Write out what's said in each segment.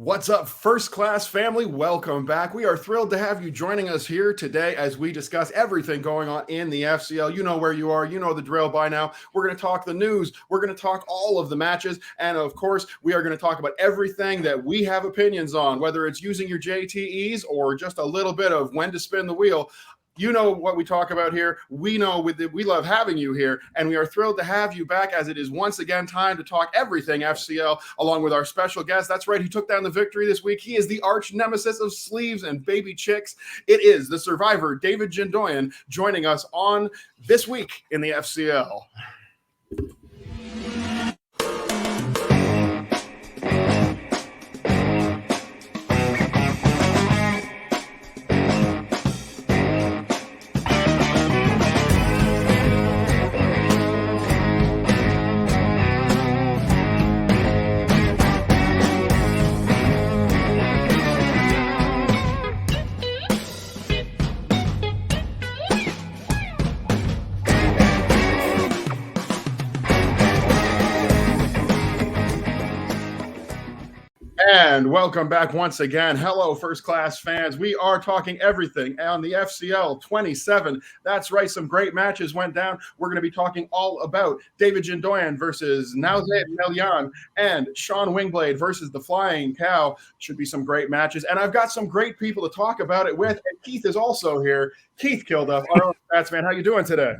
What's up, First Class family? Welcome back. We are thrilled to have you joining us here today as we discuss everything going on in the FCL. You know where you are. You know the drill by now. We're going to talk the news. We're going to talk all of the matches. And of course, we are going to talk about everything that we have opinions on, whether it's using your JTEs or just a little bit of when to spin the wheel. You know what we talk about here. We know we love having you here, and we are thrilled to have you back as it is once again time to talk everything FCL along with our special guest. That's right. He took down the victory this week. He is the arch nemesis of sleeves and baby chicks. It is the survivor, David Jindoian, joining us on This Week in the FCL. And welcome back once again. Hello, First Class fans. We are talking everything on the FCL27. That's right. Some great matches went down. We're going to be talking all about David Jindoian versus Nauzet Meilan and Sean Wingblade versus the Flying Cow. Should be some great matches. And I've got some great people to talk about it with. And Keith is also here. Keith Kilduff, our own stats man. How you doing today?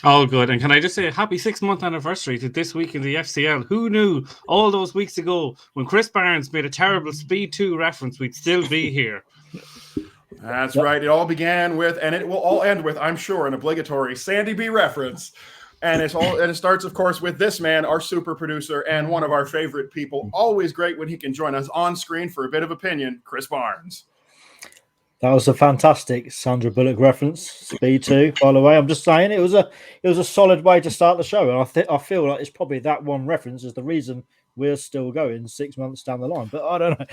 All good. And can I just say a happy 6-month anniversary to This Week in the FCL. Who knew all those weeks ago when Chris Barnes made a terrible Speed 2 reference, we'd still be here. That's right. It all began with, and it will all end with, I'm sure, an obligatory Sandy B reference. And it starts, of course, with this man, our super producer and one of our favorite people. Always great when he can join us on screen for a bit of opinion, Chris Barnes. That was a fantastic Sandra Bullock reference, Speed 2. By the way, I'm just saying it was a solid way to start the show, and I feel like it's probably that one reference is the reason we're still going 6 months down the line. But I don't know.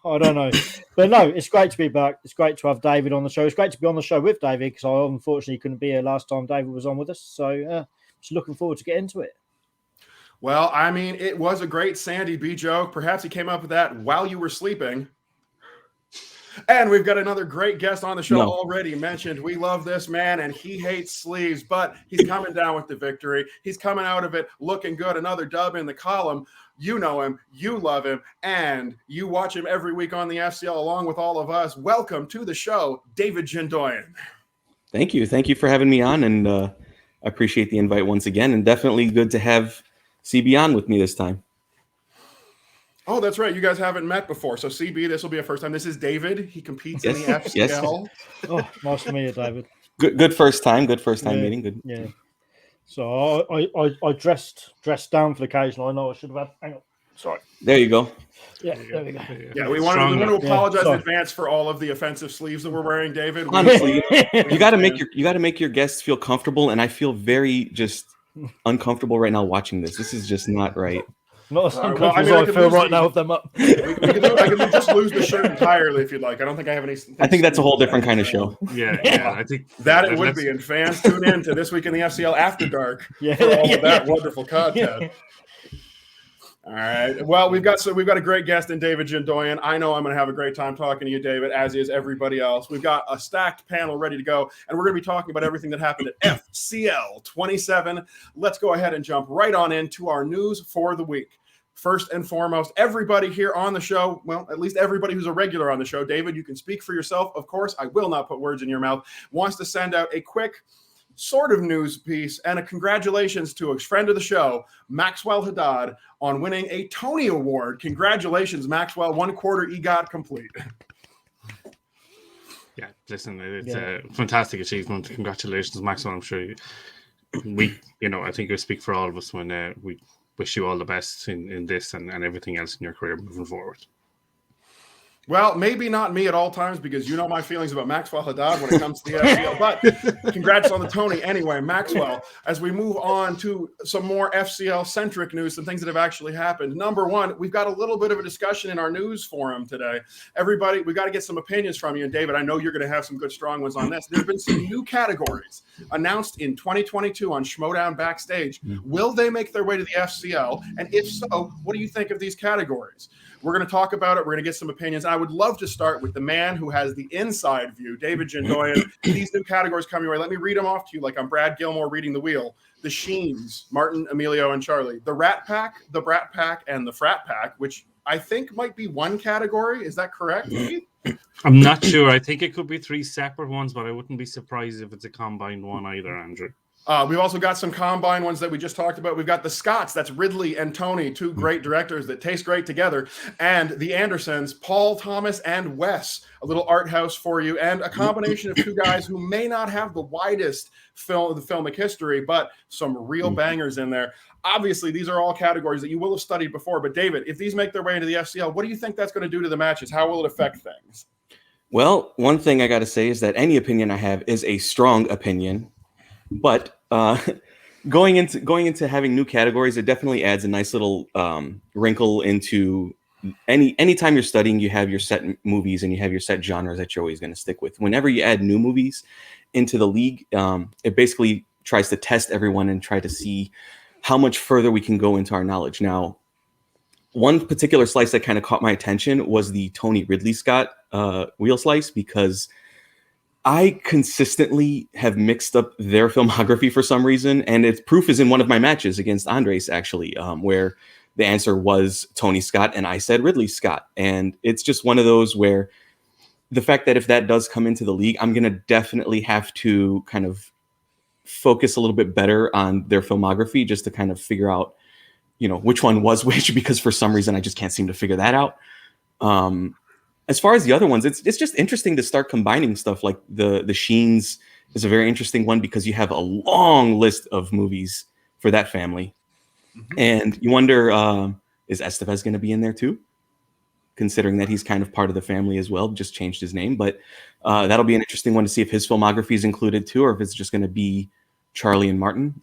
I don't know. But no, it's great to be back. It's great to have David on the show. It's great to be on the show with David because I unfortunately couldn't be here last time David was on with us. So just looking forward to get into it. Well, I mean, it was a great Sandy B joke. Perhaps he came up with that while you were sleeping. And we've got another great guest on the show already mentioned. We love this man, and he hates sleeves, but he's coming down with the victory. He's coming out of it looking good. Another dub in the column. You know him, you love him, and you watch him every week on the FCL along with all of us. Welcome to the show, David Jindoian. Thank you. Thank you for having me on, and I appreciate the invite once again, and definitely good to have CB on with me this time. Oh, that's right. You guys haven't met before. So, CB, this will be a first time. This is David. He competes in the FCL. Yes. Oh, nice to meet you, David. Good first time. Good first time meeting. Good. Yeah. So I dressed down for the occasion. I know I should have had. Hang on. Sorry. There you go. Yeah, there we go. Yeah, we want to apologize in advance for all of the offensive sleeves that we're wearing, David. Honestly, you got to make your guests feel comfortable, and I feel very just uncomfortable right now watching this. This is just not right. Not as uncomfortable as I feel right now with them up. I can just lose the shirt entirely if you'd like. I don't think I have any. I think that's a whole different kind of show. Yeah. I think that it would be. And fans, tune in to This Week in the FCL After Dark for all of that wonderful content. All right. Well, we've got a great guest in David Jindoian. I know I'm going to have a great time talking to you, David, as is everybody else. We've got a stacked panel ready to go, and we're going to be talking about everything that happened at FCL27. Let's go ahead and jump right on into our news for the week. First and foremost, everybody here on the show, well, at least everybody who's a regular on the show, David, you can speak for yourself. Of course, I will not put words in your mouth, wants to send out a quick sort of news piece and a congratulations to a friend of the show, Maxwell Haddad, on winning a Tony Award. Congratulations, Maxwell. 1/4 EGOT complete. Yeah, listen, it's a fantastic achievement. Congratulations, Maxwell. I'm sure I think I speak for all of us when we wish you all the best in this and everything else in your career moving forward. Well, maybe not me at all times because you know my feelings about Maxwell Haddad when it comes to the FCL. But congrats on the Tony. Anyway, Maxwell, as we move on to some more FCL-centric news, some things that have actually happened. Number one, we've got a little bit of a discussion in our news forum today. Everybody, we've got to get some opinions from you. And David, I know you're going to have some good, strong ones on this. There have been some new categories announced in 2022 on Schmoedown Backstage. Will they make their way to the FCL? And if so, what do you think of these categories? We're going to talk about it. We're going to get some opinions. I would love to start with the man who has the inside view, David Jindoian. These new categories coming your way. Let me read them off to you like I'm Brad Gilmore reading the wheel. The Sheens, Martin, Emilio, and Charlie. The Rat Pack, the Brat Pack, and the Frat Pack, which I think might be one category. Is that correct? I'm not sure. I think it could be 3 separate ones, but I wouldn't be surprised if it's a combined one either, Andrew. We've also got some combine ones that we just talked about. We've got the Scotts, that's Ridley and Tony, 2 great directors that taste great together. And the Andersons, Paul, Thomas, and Wes, a little art house for you. And a combination of 2 guys who may not have the widest filmic history, but some real bangers in there. Obviously, these are all categories that you will have studied before. But David, if these make their way into the FCL, what do you think that's going to do to the matches? How will it affect things? Well, one thing I got to say is that any opinion I have is a strong opinion. But going into having new categories, it definitely adds a nice little wrinkle into anytime you're studying, you have your set movies and you have your set genres that you're always going to stick with. Whenever you add new movies into the league, it basically tries to test everyone and try to see how much further we can go into our knowledge. Now, one particular slice that kind of caught my attention was the Tony Ridley Scott wheel slice, because I consistently have mixed up their filmography for some reason, and its proof is in one of my matches against Andres, actually, where the answer was Tony Scott, and I said Ridley Scott. And it's just one of those where the fact that if that does come into the league, I'm going to definitely have to kind of focus a little bit better on their filmography just to kind of figure out, which one was which, because for some reason I just can't seem to figure that out. As far as the other ones, it's just interesting to start combining stuff. Like the Sheens is a very interesting one because you have a long list of movies for that family. Mm-hmm. And you wonder, is Estevez going to be in there too? Considering that he's kind of part of the family as well, just changed his name. But that'll be an interesting one to see if his filmography is included too, or if it's just going to be Charlie and Martin.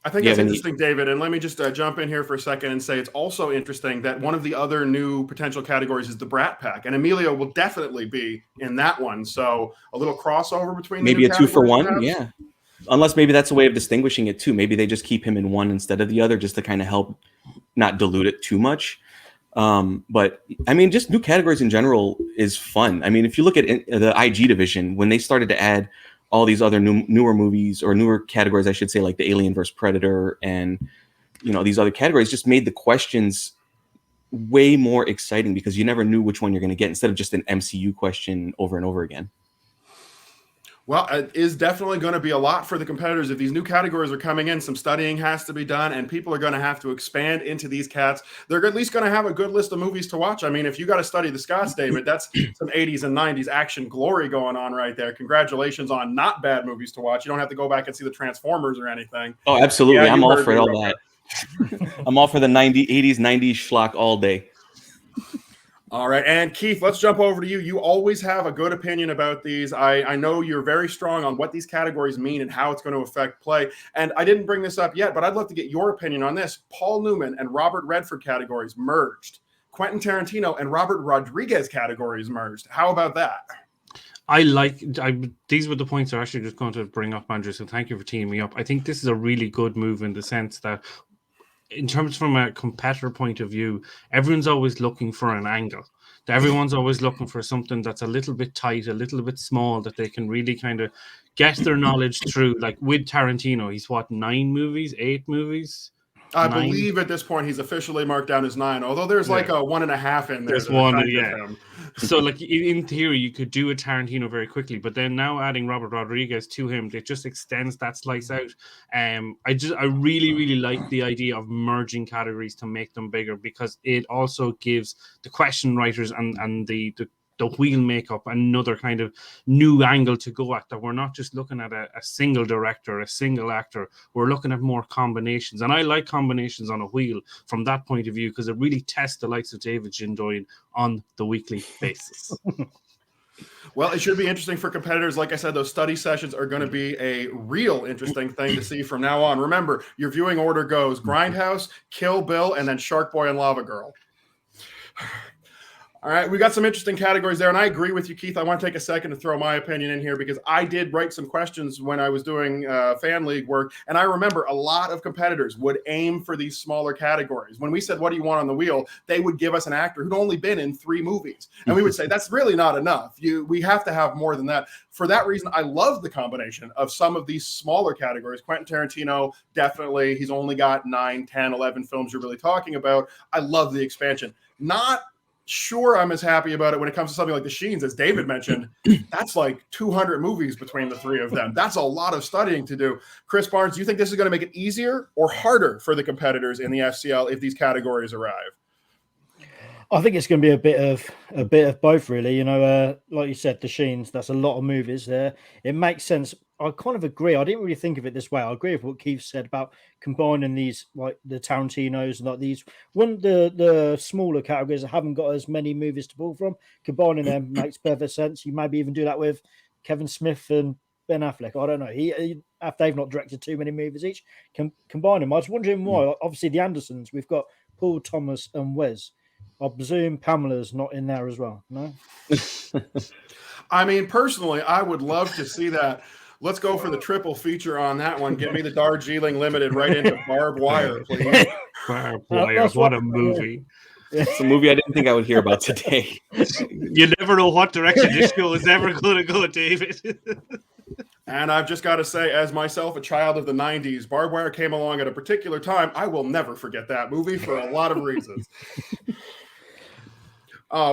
I think that's interesting, David. And let me just jump in here for a second and say it's also interesting that one of the other new potential categories is the Brat Pack. And Emilio will definitely be in that one. So a little crossover between maybe the a 2-for-1. perhaps? Yeah. Unless maybe that's a way of distinguishing it too. Maybe they just keep him in one instead of the other just to kind of help not dilute it too much. But I mean, just new categories in general is fun. I mean, if you look at the IG division, when they started to add all these other newer movies, or newer categories, I should say, like the Alien vs. Predator and, these other categories, just made the questions way more exciting because you never knew which one you're going to get instead of just an MCU question over and over again. Well, it is definitely going to be a lot for the competitors. If these new categories are coming in, some studying has to be done, and people are going to have to expand into these cats. They're at least going to have a good list of movies to watch. I mean, if you got to study the Scots, David, that's some 80s and 90s action glory going on right there. Congratulations on not bad movies to watch. You don't have to go back and see the Transformers or anything. Oh, absolutely. Yeah, I'm all for all that. I'm all for the 80s, 90s schlock all day. All right. And Keith, let's jump over to you. You always have a good opinion about these. I know you're very strong on what these categories mean and how it's going to affect play. And I didn't bring this up yet, but I'd love to get your opinion on this. Paul Newman and Robert Redford categories merged. Quentin Tarantino and Robert Rodriguez categories merged. How about that? These were the points I'm actually just going to bring up, Andrew, so thank you for teaming me up. I think this is a really good move in the sense that in terms from a competitor point of view, everyone's always looking for an angle. Everyone's always looking for something that's a little bit tight, a little bit small, that they can really kind of get their knowledge through. Like with Tarantino, he's 8 movies? I believe at this point he's officially marked down as 9, although there's like a 1.5 in there. There's one, yeah. So like in theory, you could do a Tarantino very quickly, but then now adding Robert Rodriguez to him, it just extends that slice out. I really, really like the idea of merging categories to make them bigger, because it also gives the question writers and the wheel makeup another kind of new angle to go at, that we're not just looking at a single director, a single actor. We're looking at more combinations, and I like combinations on a wheel from that point of view, because it really tests the likes of David Jindoian on the weekly basis. Well, it should be interesting for competitors. Like I said, those study sessions are going to be a real interesting thing to see from now on. Remember, your viewing order goes Grindhouse, Kill Bill, and then Shark Boy and Lava Girl. All right, we got some interesting categories there, and I agree with you, Keith. I want to take a second to throw my opinion in here because I did write some questions when I was doing fan league work, and I remember a lot of competitors would aim for these smaller categories. When we said, what do you want on the wheel, they would give us an actor who'd only been in 3 movies, and we would say, that's really not enough. We have to have more than that. For that reason, I love the combination of some of these smaller categories. Quentin Tarantino, definitely, he's only got 9, 10, 11 films you're really talking about. I love the expansion. Not sure I'm as happy about it when it comes to something like the Sheens, as David mentioned. That's like 200 movies between the 3 of them. That's a lot of studying to do. Chris Barnes, do you think this is going to make it easier or harder for the competitors in the FCL if these categories arrive? I think it's going to be a bit of both, really. You know, like you said, the Sheens, that's a lot of movies there. It makes sense. I kind of agree. I didn't really think of it this way. I agree with what Keith said about combining these, like the Tarantinos and like these, the smaller categories that haven't got as many movies to pull from. Combining them makes perfect sense. You maybe even do that with Kevin Smith and Ben Affleck. I don't know. If they've not directed too many movies each, can combine them. I was wondering why. Obviously, the Andersons, we've got Paul, Thomas, and Wes. I presume Pamela's not in there as well, no? I mean, personally, I would love to see that. Let's go for the triple feature on that one. Give me the Darjeeling Limited right into Barbed Wire, please. Barbed Wire, what a movie. It's a movie I didn't think I would hear about today. You never know what direction this show is ever going to go, David. And I've just got to say, as myself, a child of the 90s, Barbed Wire came along at a particular time. I will never forget that movie for a lot of reasons.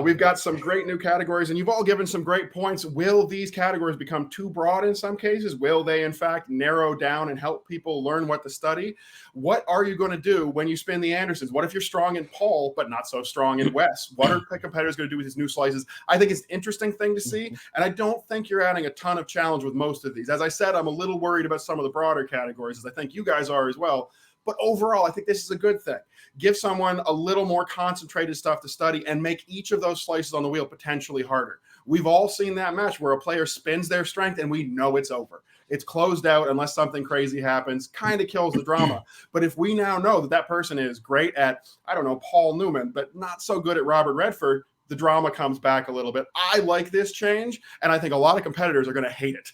We've got some great new categories, and you've all given some great points. Will these categories become too broad in some cases? Will they, in fact, narrow down and help people learn what to study? What are you going to do when you spin the Andersons? What if you're strong in Paul, but not so strong in Wes? What are competitors going to do with these new slices? I think it's an interesting thing to see, and I don't think you're adding a ton of challenge with most of these. As I said, I'm a little worried about some of the broader categories, as I think you guys are as well. But overall, I think this is a good thing. Give someone a little more concentrated stuff to study and make each of those slices on the wheel potentially harder. We've all seen that match where a player spins their strength and we know it's over. It's closed out unless something crazy happens, kind of kills the drama. But if we now know that that person is great at, I don't know, Paul Newman, but not so good at Robert Redford, the drama comes back a little bit. I like this change, and I think a lot of competitors are going to hate it.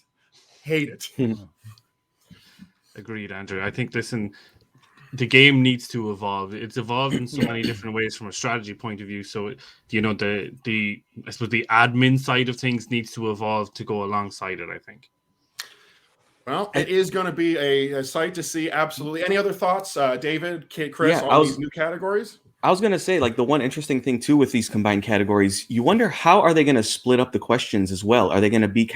Hate it. Agreed, Andrew. I think, listen, the game needs to evolve. It's evolved in so many different ways from a strategy point of view. So, you know, the I suppose the admin side of things needs to evolve to go alongside it, I think. Well, it is going to be a sight to see. Absolutely. Any other thoughts, David, Chris, on these new categories? I was going to say, like, the one interesting thing too with these combined categories, you wonder how are they going to split up the questions as well? Are they going to be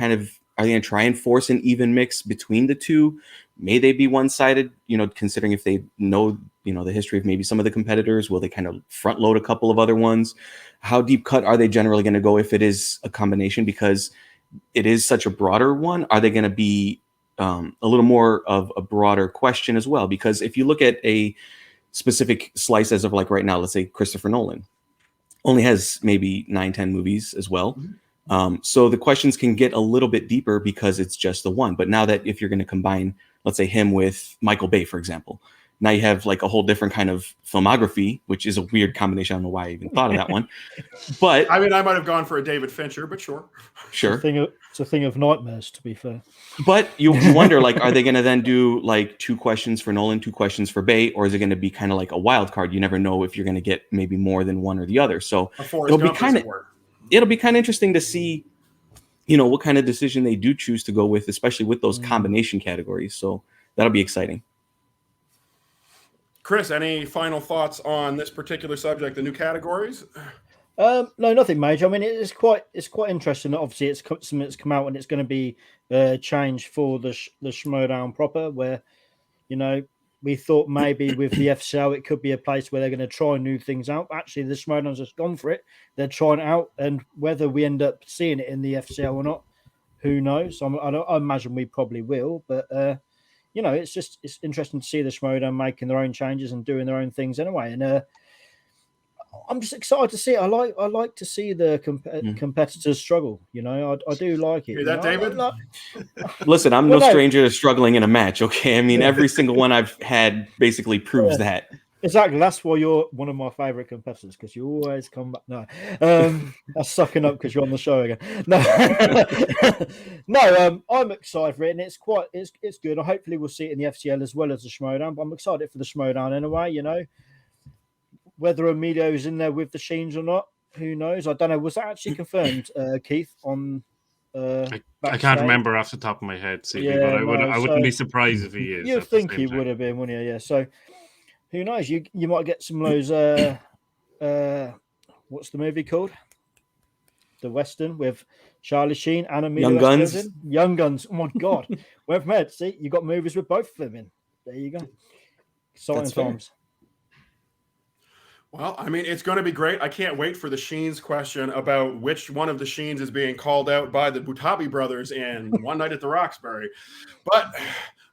are they going to try and force an even mix between the two? May they be one-sided, you know, considering if they know, you know, the history of maybe some of the competitors, will they kind of front load a couple of other ones? How deep cut are they generally going to go if it is a combination? Because it is such a broader one. Are they going to be a little more of a broader question as well? Because if you look at a specific slice as of like right now, let's say Christopher Nolan only has maybe 9-10 movies as well. So the questions can get a little bit deeper because it's just the one. But now that if you're going to combine, let's say him with Michael Bay, for example, now you have like a whole different kind of filmography, which is a weird combination. I don't know why I even thought of that one. But I mean, I might have gone for a David Fincher, but sure. It's a thing of nightmares, to be fair. But you wonder, like, are they going to then do like 2 questions for Nolan, 2 questions for Bay, or is it going to be kind of like a wild card? You never know if you're going to get maybe more than one or the other. So it'll be kind of interesting to see, you know, what kind of decision they do choose to go with, especially with those combination categories. So that'll be exciting. Chris, any final thoughts on this particular subject, the new categories? No, nothing major. I mean, it's quite interesting. Obviously, it's something that's come out and it's going to be changed for the Schmoedown proper, where, you know, we thought maybe with the FCL it could be a place where they're going to try new things out. Actually, the Schmoedown's just gone for it. They're trying it out, and whether we end up seeing it in the FCL or not, who knows? I imagine we probably will, but you know, it's interesting to see the Schmoedown making their own changes and doing their own things anyway. And I'm just excited to see it. I like to see the competitors struggle. You know, I do like it. Hear that, David? Listen, I'm no stranger to struggling in a match. Okay, I mean, every single one I've had basically proves that. Exactly. That's why you're one of my favourite competitors, because you always come back. No, that's sucking up because you're on the show again. No, no. I'm excited for it, and it's good. Hopefully, we'll see it in the FCL as well as the Schmoedown. But I'm excited for the Schmoedown anyway. You know, whether Emilio's in there with the Sheens or not, who knows? I don't know. Was that actually confirmed, Keith? On I can't remember off the top of my head, CB, but I wouldn't be surprised if he is. You'd think he would have been, wouldn't you? Yeah. So. Who knows? You might get some of those. What's the movie called? The Western with Charlie Sheen and Emilio Young Guns. Estevez in. Young Guns. Oh my God! Went from head. See, you got movies with both of them in. There you go. Exciting times. Well, I mean, it's going to be great. I can't wait for the Sheens question about which one of the Sheens is being called out by the Butabi brothers in One Night at the Roxbury. But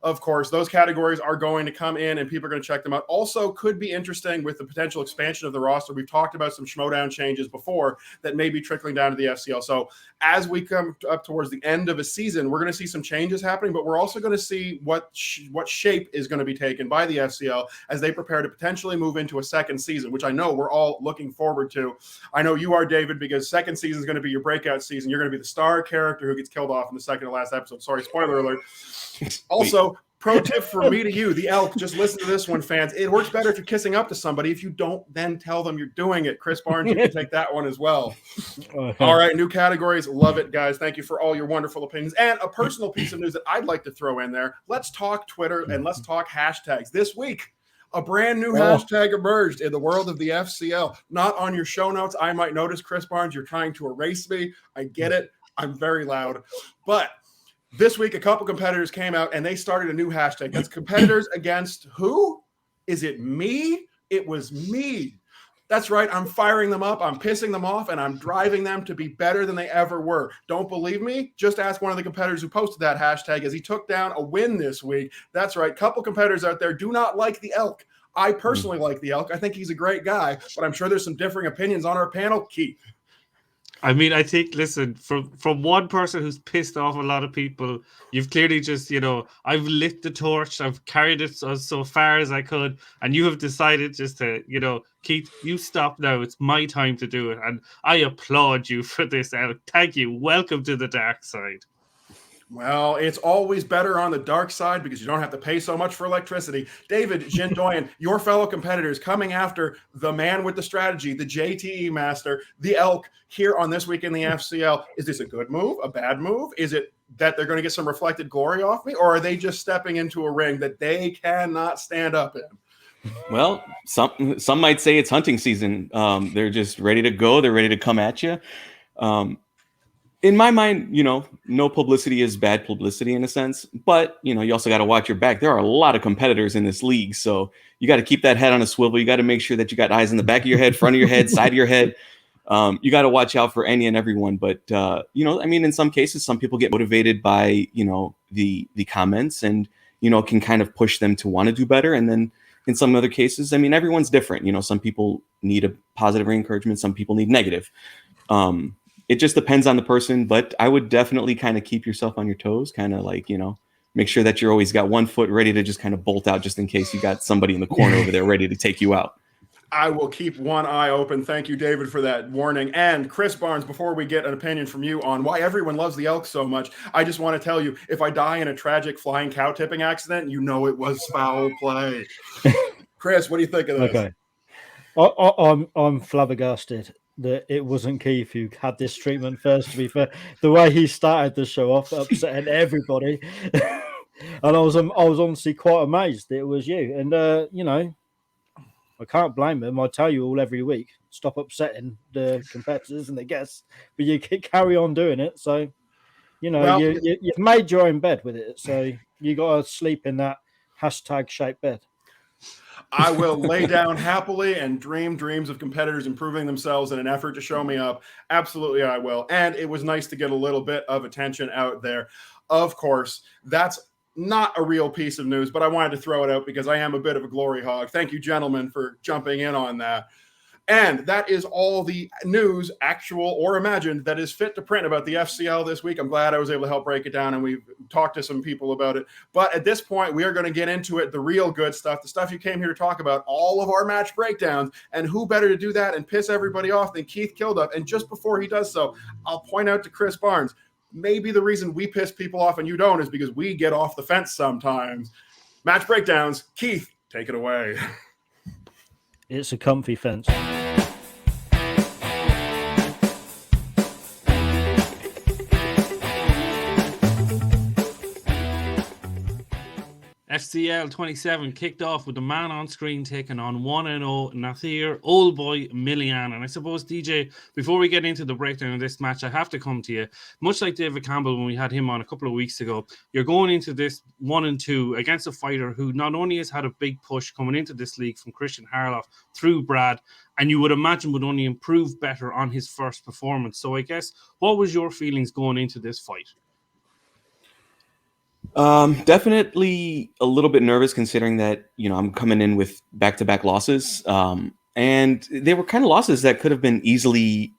of course, those categories are going to come in and people are going to check them out. Also, could be interesting with the potential expansion of the roster. We've talked about some Schmoedown changes before that may be trickling down to the FCL. So as we come up towards the end of a season, we're going to see some changes happening, but we're also going to see what shape is going to be taken by the FCL as they prepare to potentially move into a second season, which I know we're all looking forward to. I know you are, David, because second season is going to be your breakout season. You're going to be the star character who gets killed off in the second to last episode. Sorry, spoiler alert. Also, pro tip for me to you, the elk, just listen to this one, fans. It works better if you're kissing up to somebody if you don't then tell them you're doing it. Chris Barnes, you can take that one as well. All right, new categories. Love it, guys. Thank you for all your wonderful opinions. And a personal piece of news that I'd like to throw in there. Let's talk Twitter and let's talk hashtags. This week, a brand new hashtag emerged in the world of the FCL. Not on your show notes. I might notice, Chris Barnes, you're trying to erase me. I get it. I'm very loud. But this week, a couple competitors came out and they started a new hashtag. That's competitors against who? Is it me? It was me. That's right. I'm firing them up. I'm pissing them off, and I'm driving them to be better than they ever were. Don't believe me? Just ask one of the competitors who posted that hashtag as he took down a win this week. That's right. Couple competitors out there do not like the elk. I personally like the elk. I think he's a great guy, but I'm sure there's some differing opinions on our panel. Keith. I mean, I think, listen, from one person who's pissed off a lot of people, you've clearly just, I've lit the torch, I've carried it so far as I could, and you have decided just to, Keith, you stop now. It's my time to do it, and I applaud you for this, Alec. Thank you. Welcome to the dark side. Well, it's always better on the dark side because you don't have to pay so much for electricity. David Jindoian, your fellow competitors coming after the man with the strategy, the JTE master, the elk here on This Week in the FCL. Is this a good move, a bad move? Is it that they're going to get some reflected glory off me, or are they just stepping into a ring that they cannot stand up in? Well, some might say it's hunting season. They're just ready to go. They're ready to come at you. In my mind, no publicity is bad publicity in a sense, but, you also got to watch your back. There are a lot of competitors in this league, so you got to keep that head on a swivel. You got to make sure that you got eyes in the back of your head, front of your head, side of your head. You got to watch out for any and everyone. But, in some cases, some people get motivated by, the comments and, can kind of push them to want to do better. And then in some other cases, everyone's different. Some people need a positive encouragement. Some people need negative. It just depends on the person, but I would definitely kind of keep yourself on your toes, kind of like, make sure that you're always got one foot ready to just kind of bolt out just in case you got somebody in the corner over there ready to take you out. I will keep one eye open. Thank you, David, for that warning. And Chris Barnes, before we get an opinion from you on why everyone loves the elk so much, I just want to tell you, if I die in a tragic flying cow tipping accident, it was foul play. Chris, what do you think of this? Okay. I'm flabbergasted that it wasn't Keith who had this treatment first, to be fair. The way he started the show off, upsetting everybody. And I was honestly quite amazed that it was you. And, I can't blame him. I tell you all every week, stop upsetting the competitors and the guests, but you can carry on doing it. So, you've made your own bed with it. So you got to sleep in that hashtag shaped bed. I will lay down happily and dream dreams of competitors improving themselves in an effort to show me up. Absolutely, I will. And it was nice to get a little bit of attention out there. Of course, that's not a real piece of news, but I wanted to throw it out because I am a bit of a glory hog. Thank you, gentlemen, for jumping in on that. And that is all the news, actual or imagined, that is fit to print about the FCL this week. I'm glad I was able to help break it down, and we've talked to some people about it. But at this point, we are going to get into it, the real good stuff, the stuff you came here to talk about, all of our match breakdowns. And who better to do that and piss everybody off than Keith Kilduff? And just before he does so, I'll point out to Chris Barnes, maybe the reason we piss people off and you don't is because we get off the fence sometimes. Match breakdowns. Keith, take it away. It's a comfy fence. FCL27 kicked off with the man on screen taking on 1-0 Nauzet Meilan. And I suppose, DJ, before we get into the breakdown of this match, I have to come to you. Much like David Campbell when we had him on a couple of weeks ago, you're going into this 1-2 against a fighter who not only has had a big push coming into this league from Christian Harloff through Brad, and you would imagine would only improve better on his first performance. So I guess, what was your feelings going into this fight? Definitely a little bit nervous considering that, I'm coming in with back-to-back losses. And they were kind of losses that could have been easily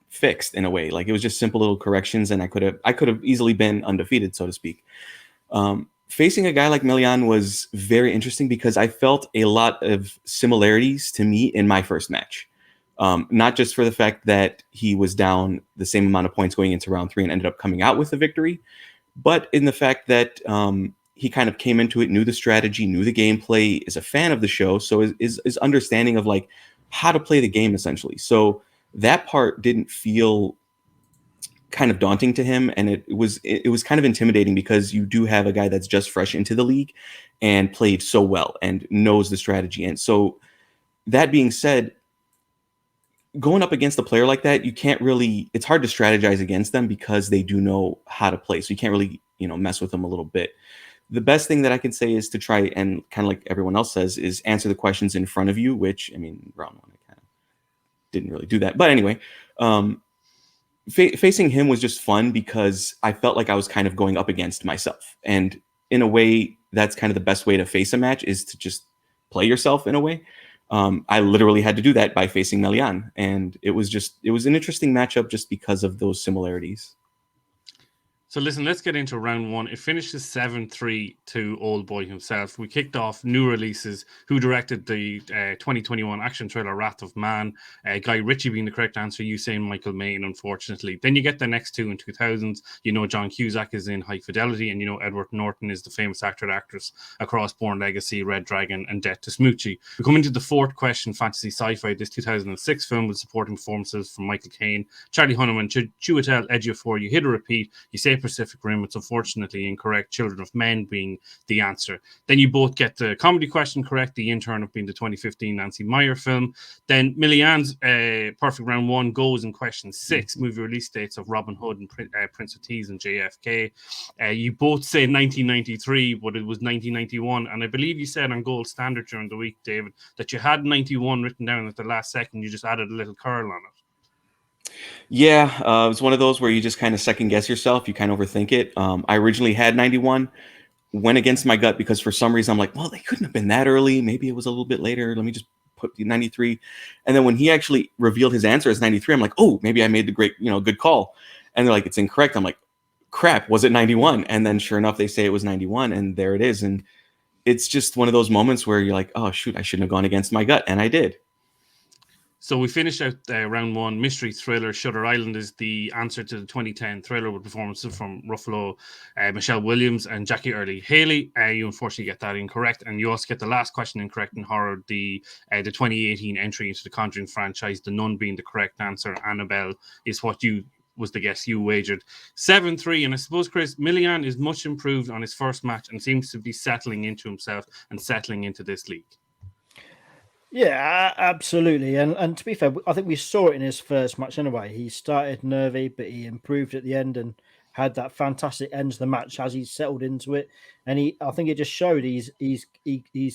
fixed in a way. Like, it was just simple little corrections, and I could have easily been undefeated, so to speak. Facing a guy like Meilan was very interesting because I felt a lot of similarities to me in my first match. Not just for the fact that he was down the same amount of points going into round 3 and ended up coming out with a victory, but in the fact that he kind of came into it, knew the strategy, knew the gameplay, is a fan of the show, so is understanding of like how to play the game essentially. So that part didn't feel kind of daunting to him, and it was kind of intimidating because you do have a guy that's just fresh into the league and played so well and knows the strategy. And so that being said, going up against a player like that, it's hard to strategize against them because they do know how to play. So you can't really, mess with them a little bit. The best thing that I can say is to try and, kind of like everyone else says, is answer the questions in front of you, which, round 1, I kind of didn't really do that. But anyway, facing him was just fun because I felt like I was kind of going up against myself. And in a way, that's kind of the best way to face a match, is to just play yourself in a way. I literally had to do that by facing Meilan, and it was an interesting matchup just because of those similarities. So listen, let's get into round 1. It finishes 7-3 to Old Boy himself. We kicked off new releases, who directed the 2021 action thriller Wrath of Man. Guy Ritchie being the correct answer, you saying Michael Mann, unfortunately. Then you get the next two in 2000s. John Cusack is in High Fidelity, and Edward Norton is the famous actor and actress across Born Legacy, Red Dragon, and Death to Smoochie. We come into the fourth question, fantasy sci-fi. This 2006 film with supporting performances from Michael Caine, Charlie Hunnam, Chiwetel Ejiofor. You hit a repeat. You say Pacific Rim. It's unfortunately incorrect. Children of Men being the answer. Then you both get the comedy question correct, The Intern being the 2015 Nancy Meyer film. Then Millian's perfect round 1 goes in question 6, movie release dates of Robin Hood and Prince of Thieves and JFK. You both say 1993, but it was 1991. And I believe you said on Gold Standard during the week, David, that you had 91 written down at the last second. You just added a little curl on it. Yeah, it was one of those where you just kind of second guess yourself. You kind of overthink it. I originally had 91, went against my gut because for some reason I'm like, well, they couldn't have been that early. Maybe it was a little bit later. Let me just put 93. And then when he actually revealed his answer as 93, I'm like, oh, maybe I made the great, good call. And they're like, it's incorrect. I'm like, crap, was it 91? And then sure enough, they say it was 91, and there it is. And it's just one of those moments where you're like, oh, shoot, I shouldn't have gone against my gut. And I did. So we finished out round 1. Mystery thriller Shutter Island is the answer to the 2010 thriller with performances from Ruffalo, Michelle Williams, and Jackie Earle Haley. You unfortunately get that incorrect, and you also get the last question incorrect in horror. The 2018 entry into the Conjuring franchise, The Nun being the correct answer. Annabelle is what was the guess you wagered. 7-3, and I suppose, Chris, Meilan is much improved on his first match and seems to be settling into himself and settling into this league. Yeah, absolutely. And to be fair, I think we saw it in his first match anyway. He started nervy, but he improved at the end and had that fantastic end to the match as he settled into it. And I think it just showed he's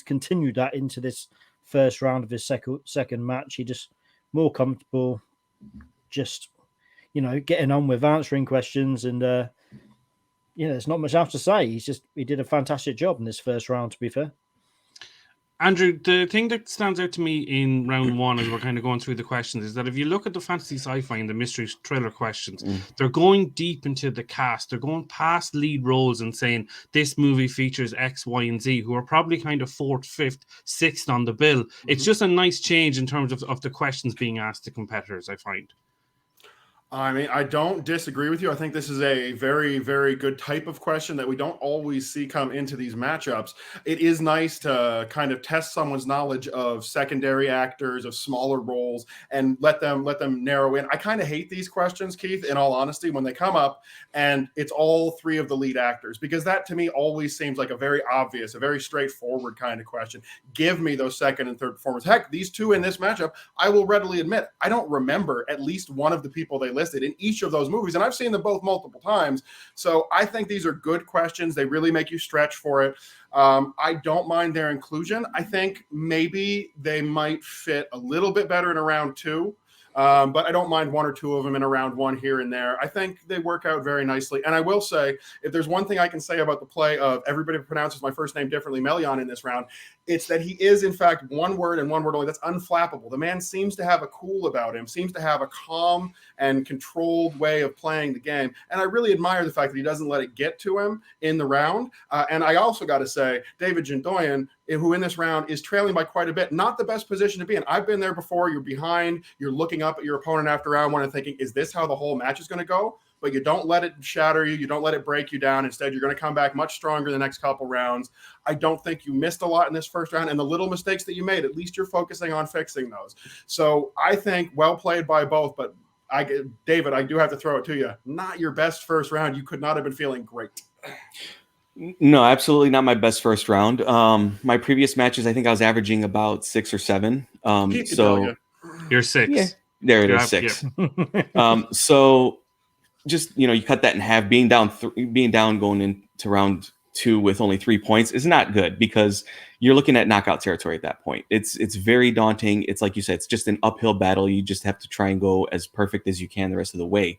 continued that into this first round of his second match. He just more comfortable, just getting on with answering questions, and there's not much else to say. He did a fantastic job in this first round, to be fair. Andrew, the thing that stands out to me in round one as we're kind of going through the questions is that if you look at the fantasy sci-fi and the mystery thriller questions, they're going deep into the cast. They're going past lead roles and saying this movie features X, Y, and Z, who are probably kind of 4th, 5th, 6th on the bill. It's just a nice change in terms of the questions being asked to competitors, I find. I mean, I don't disagree with you. I think this is a very, very good type of question that we don't always see come into these matchups. It is nice to kind of test someone's knowledge of secondary actors, of smaller roles, and let them narrow in. I kind of hate these questions, Keith, in all honesty, when they come up and it's all 3 of the lead actors, because that to me always seems like a very obvious, a very straightforward kind of question. Give me those second and third performers. Heck, these 2 in this matchup, I will readily admit, I don't remember at least one of the people they listed in each of those movies, and I've seen them both multiple times. So I think these are good questions. They really make you stretch for it. I don't mind their inclusion. I think maybe they might fit a little bit better in a round 2. But I don't mind 1 or 2 of them in a round 1 here and there. I think they work out very nicely. And I will say, if there's one thing I can say about the play of everybody pronounces my first name differently, Meilan, in this round, it's that he is, in fact, one word and one word only. That's unflappable. The man seems to have a cool about him, seems to have a calm and controlled way of playing the game. And I really admire the fact that he doesn't let it get to him in the round. And I also got to say, David Jindoian, who in this round is trailing by quite a bit, not the best position to be in. I've been there before. You're behind. You're looking up at your opponent after round 1 and thinking, is this how the whole match is going to go? But you don't let it shatter you. You don't let it break you down. Instead, you're going to come back much stronger the next couple rounds. I don't think you missed a lot in this first round. And the little mistakes that you made, at least you're focusing on fixing those. So I think well played by both. But David, I do have to throw it to you. Not your best first round. You could not have been feeling great. No, absolutely not my best first round. My previous matches, I think I was averaging about 6 or 7. So you're 6. Yeah, there it is, 6. Yeah. So just, you cut that in half. Being down going into round 2 with only 3 points is not good, because you're looking at knockout territory at that point. It's very daunting. It's like you said, it's just an uphill battle. You just have to try and go as perfect as you can the rest of the way.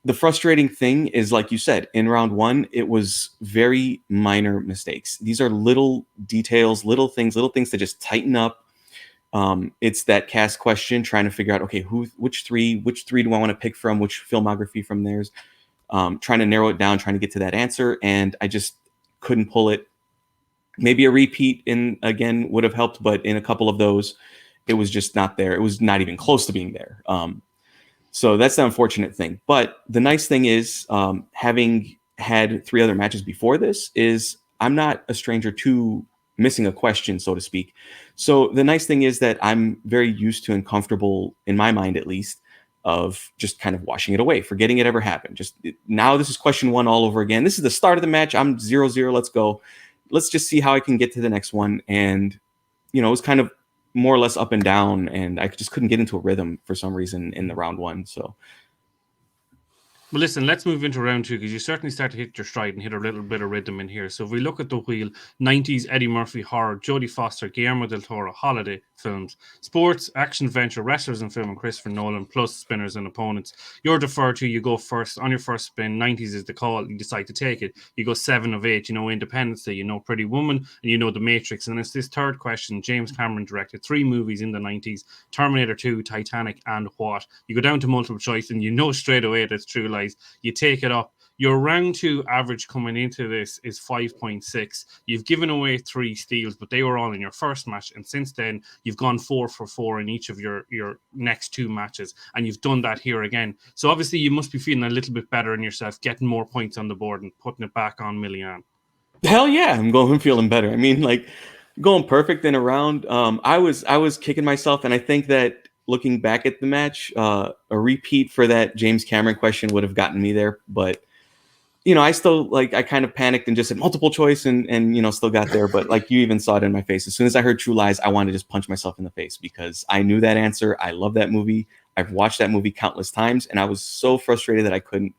The frustrating thing is, like you said, in round 1, it was very minor mistakes. These are little details, little things to just tighten up. It's that cast question, trying to figure out, okay, which three do I want to pick from, which filmography from theirs, trying to narrow it down, trying to get to that answer. And I just couldn't pull it. Maybe a repeat again would have helped, but in a couple of those, it was just not there. It was not even close to being there. So that's the unfortunate thing. But the nice thing is, having had 3 other matches before this, is I'm not a stranger to missing a question, so to speak. So the nice thing is that I'm very used to and comfortable, in my mind at least, of just kind of washing it away, forgetting it ever happened. Now this is question 1 all over again. This is the start of the match. I'm 0-0. Let's go. Let's just see how I can get to the next one. And, it was kind of more or less up and down, and I just couldn't get into a rhythm for some reason in the round 1. So, well, listen, let's move into round 2, because you certainly start to hit your stride and hit a little bit of rhythm in here. So if we look at the wheel, 90s Eddie Murphy horror, Jodie Foster, Guillermo del Toro holiday films, sports, action, adventure, wrestlers and film, and Christopher Nolan, plus spinners and opponents. You're deferred to. You go first. On your first spin, 90s is the call. You decide to take it. You go 7 of 8. Independence Day, Pretty Woman, and The Matrix. And it's this third question. James Cameron directed 3 movies in the 90s, Terminator 2, Titanic, and what? You go down to multiple choice, and straight away that's True Lies. You take it up. Your round 2 average coming into this is 5.6. You've given away 3 steals, but they were all in your first match. And since then, you've gone 4 for 4 in each of your next 2 matches. And you've done that here again. So obviously, you must be feeling a little bit better in yourself, getting more points on the board and putting it back on Meilan. Hell yeah, I'm feeling better. I mean, like, going perfect in a round. I was kicking myself, and I think that looking back at the match, a repeat for that James Cameron question would have gotten me there. But I still, I kind of panicked and just said multiple choice and still got there. But like, you even saw it in my face. As soon as I heard True Lies, I wanted to just punch myself in the face, because I knew that answer. I love that movie. I've watched that movie countless times, and I was so frustrated that I couldn't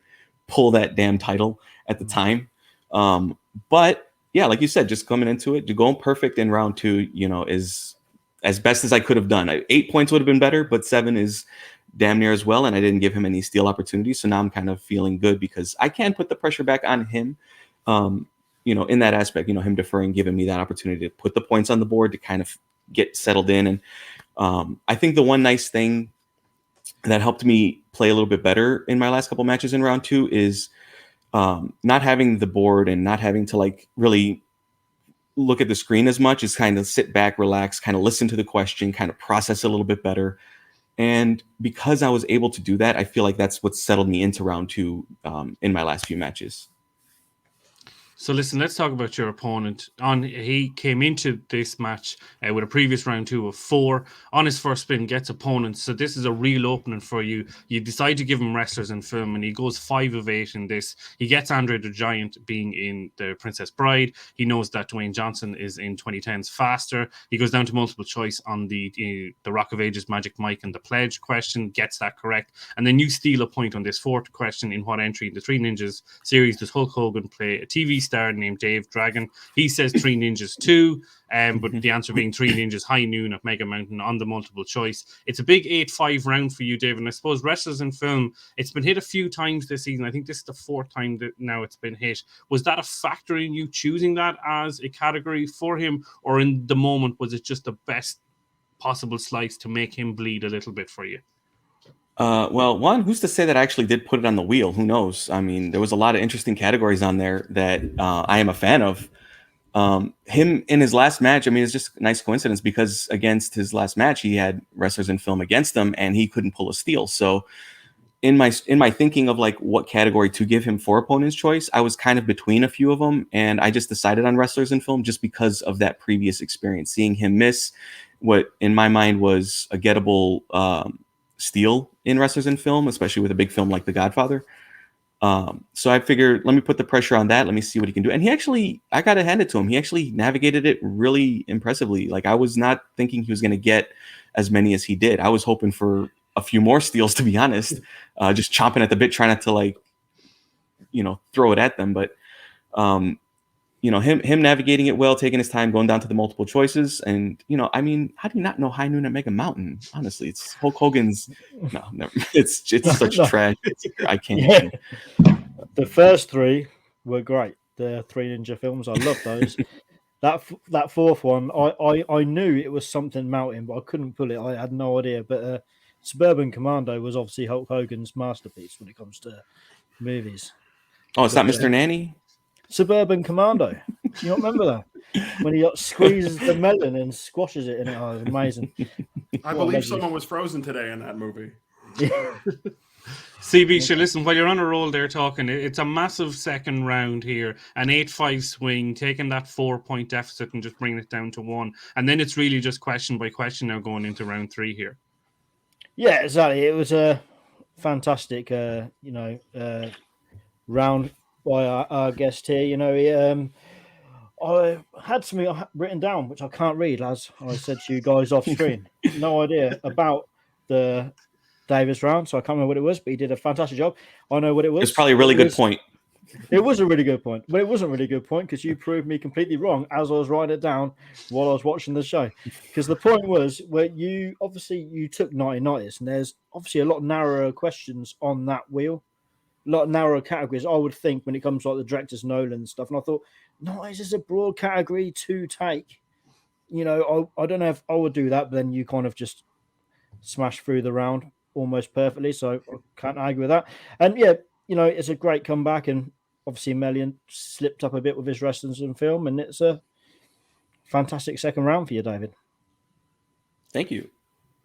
pull that damn title at the time. But yeah, like you said, just coming into it, going perfect in round 2, is as best as I could have done. 8 points would have been better, but 7 is damn near as well. And I didn't give him any steal opportunities. So now I'm kind of feeling good, because I can put the pressure back on him. in that aspect, him deferring, giving me that opportunity to put the points on the board to kind of get settled in. And I think the one nice thing that helped me play a little bit better in my last couple matches in round 2 is not having the board and not having to like really look at the screen as much, is kind of sit back, relax, kind of listen to the question, kind of process a little bit better. And because I was able to do that, I feel like that's what settled me into round 2 in my last few matches. So listen, let's talk about your opponent. He came into this match with a previous round 2 of 4. On his first spin, gets opponents. So this is a real opening for you. You decide to give him wrestlers in film, and he goes 5 of 8 in this. He gets Andre the Giant being in the Princess Bride. He knows that Dwayne Johnson is in 2010's Faster. He goes down to multiple choice on the Rock of Ages, Magic Mike, and the Pledge question. Gets that correct. And then you steal a point on this 4th question. In what entry in the Three Ninjas series does Hulk Hogan play a TV star named Dave Dragon? He says Three Ninjas 2, but the answer being Three Ninjas High Noon at Mega Mountain on the multiple choice. It's a big 8-5 round for you, David. And I suppose wrestlers in film, it's been hit a few times this season. I think this is the 4th time that now it's been hit. Was that a factor in you choosing that as a category for him, or in the moment was it just the best possible slice to make him bleed a little bit for you? Well, one, who's to say that I actually did put it on the wheel? Who knows? I mean, there was a lot of interesting categories on there that I am a fan of. Him in his last match, I mean, it's just a nice coincidence because against his last match, he had wrestlers in film against him and he couldn't pull a steal. So in my thinking of like what category to give him for opponent's choice, I was kind of between a few of them, and I just decided on wrestlers in film just because of that previous experience, seeing him miss what in my mind was a gettable steal in wrestlers in film, especially with a big film like The Godfather. So I figured, let me put the pressure on that. Let me see what he can do. And I got to hand it to him. He actually navigated it really impressively. Like, I was not thinking he was going to get as many as he did. I was hoping for a few more steals, to be honest, just chomping at the bit, trying not to throw it at them. But, him navigating it well, taking his time, going down to the multiple choices. And, I mean, how do you not know High Noon at Mega Mountain? Honestly, it's Hulk Hogan's. No, never. It's such trash. I can't. Yeah. The first 3 were great. The Three Ninja films, I love those. that 4th one, I knew it was something Mountain, but I couldn't pull it. I had no idea. But Suburban Commando was obviously Hulk Hogan's masterpiece when it comes to movies. Oh, it's not Mr. Nanny? Suburban Commando. You don't remember that? When he squeezes the melon and squashes it in it. Oh, it was amazing. I believe someone was frozen today in that movie. Yeah. CB, sure, listen, while you're on a roll there talking, it's a massive second round here, an 8-5 swing, taking that 4-point deficit and just bringing it down to 1. And then it's really just question by question now going into round 3 here. Yeah, exactly. It was a fantastic, round by our guest here. I had something written down, which I can't read, as I said to you guys off screen. No idea about the Davis round, so I can't remember what it was, but he did a fantastic job. I know what it was. It's probably a really good point. It was a really good point, but it wasn't a really good point because you proved me completely wrong as I was writing it down while I was watching the show. Because the point was where you took 1990s, and there's obviously a lot narrower questions on that wheel, a lot narrower categories. I would think when it comes to like the directors Nolan stuff, and I thought, no, is this a broad category to take? I don't know if I would do that, but then you kind of just smash through the round almost perfectly, so I can't argue with that. And yeah, it's a great comeback, and obviously Meilan slipped up a bit with his wrestlers in film, and it's a fantastic second round for you, David. Thank you.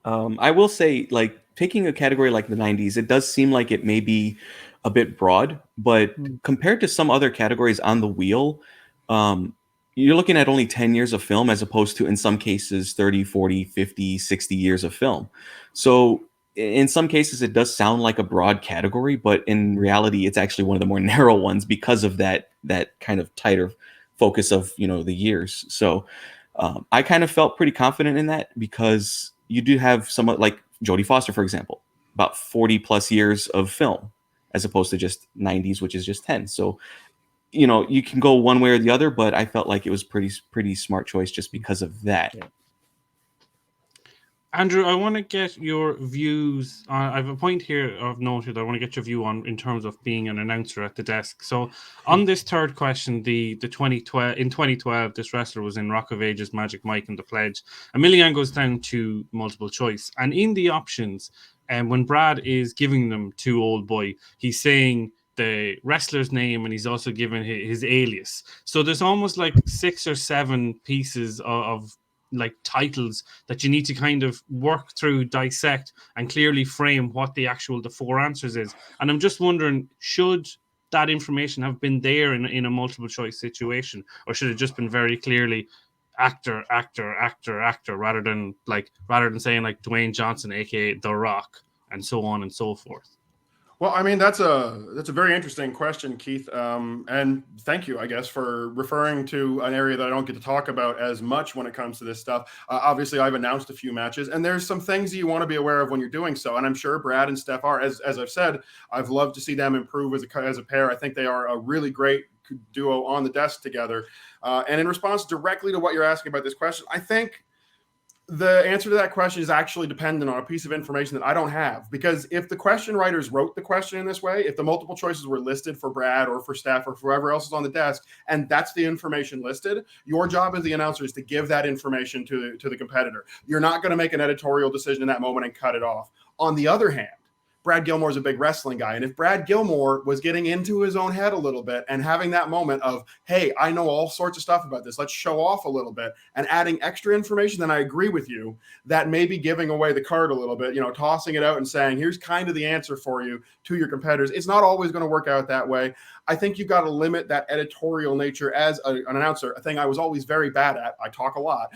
I will say, like, picking a category like the 90s, it does seem like it may be a bit broad, but compared to some other categories on the wheel, you're looking at only 10 years of film as opposed to, in some cases, 30, 40, 50, 60 years of film. So in some cases, it does sound like a broad category, but in reality, it's actually one of the more narrow ones because of that kind of tighter focus of, the years. So I kind of felt pretty confident in that because you do have somewhat like Jodie Foster, for example, about 40 plus years of film as opposed to just 90s, which is just 10. So, you can go one way or the other, but I felt like it was pretty smart choice just because of that. Yeah. Andrew, I want to get your views. I have a point here I've noted. I want to get your view on in terms of being an announcer at the desk. So, on this third question, the 2012, this wrestler was in Rock of Ages, Magic Mike, and The Pledge. A million goes down to multiple choice, and in the options, and when Brad is giving them to Old Boy, he's saying the wrestler's name and he's also given his alias. So there's almost like 6 or 7 pieces of like titles that you need to kind of work through, dissect, and clearly frame what the 4 answers is. And I'm just wondering, should that information have been there in a multiple choice situation, or should it just been very clearly actor, rather than saying like Dwayne Johnson, aka The Rock, and so on and so forth? Well, I mean, that's a very interesting question, Keith. And thank you, I guess, for referring to an area that I don't get to talk about as much when it comes to this stuff. Obviously, I've announced a few matches, and there's some things you want to be aware of when you're doing so. And I'm sure Brad and Steph are. As I've said, I've loved to see them improve as a pair. I think they are a really great duo on the desk together. And in response directly to what you're asking about this question, I think the answer to that question is actually dependent on a piece of information that I don't have, because if the question writers wrote the question in this way, if the multiple choices were listed for Brad or for Steph or for whoever else is on the desk, and that's the information listed, your job as the announcer is to give that information to the competitor. You're not going to make an editorial decision in that moment and cut it off. On the other hand, Brad Gilmore's a big wrestling guy. And if Brad Gilmore was getting into his own head a little bit and having that moment of, hey, I know all sorts of stuff about this, let's show off a little bit, and adding extra information, then I agree with you that maybe giving away the card a little bit, tossing it out and saying, here's kind of the answer for you to your competitors. It's not always going to work out that way. I think you've got to limit that editorial nature as an announcer, a thing I was always very bad at. I talk a lot.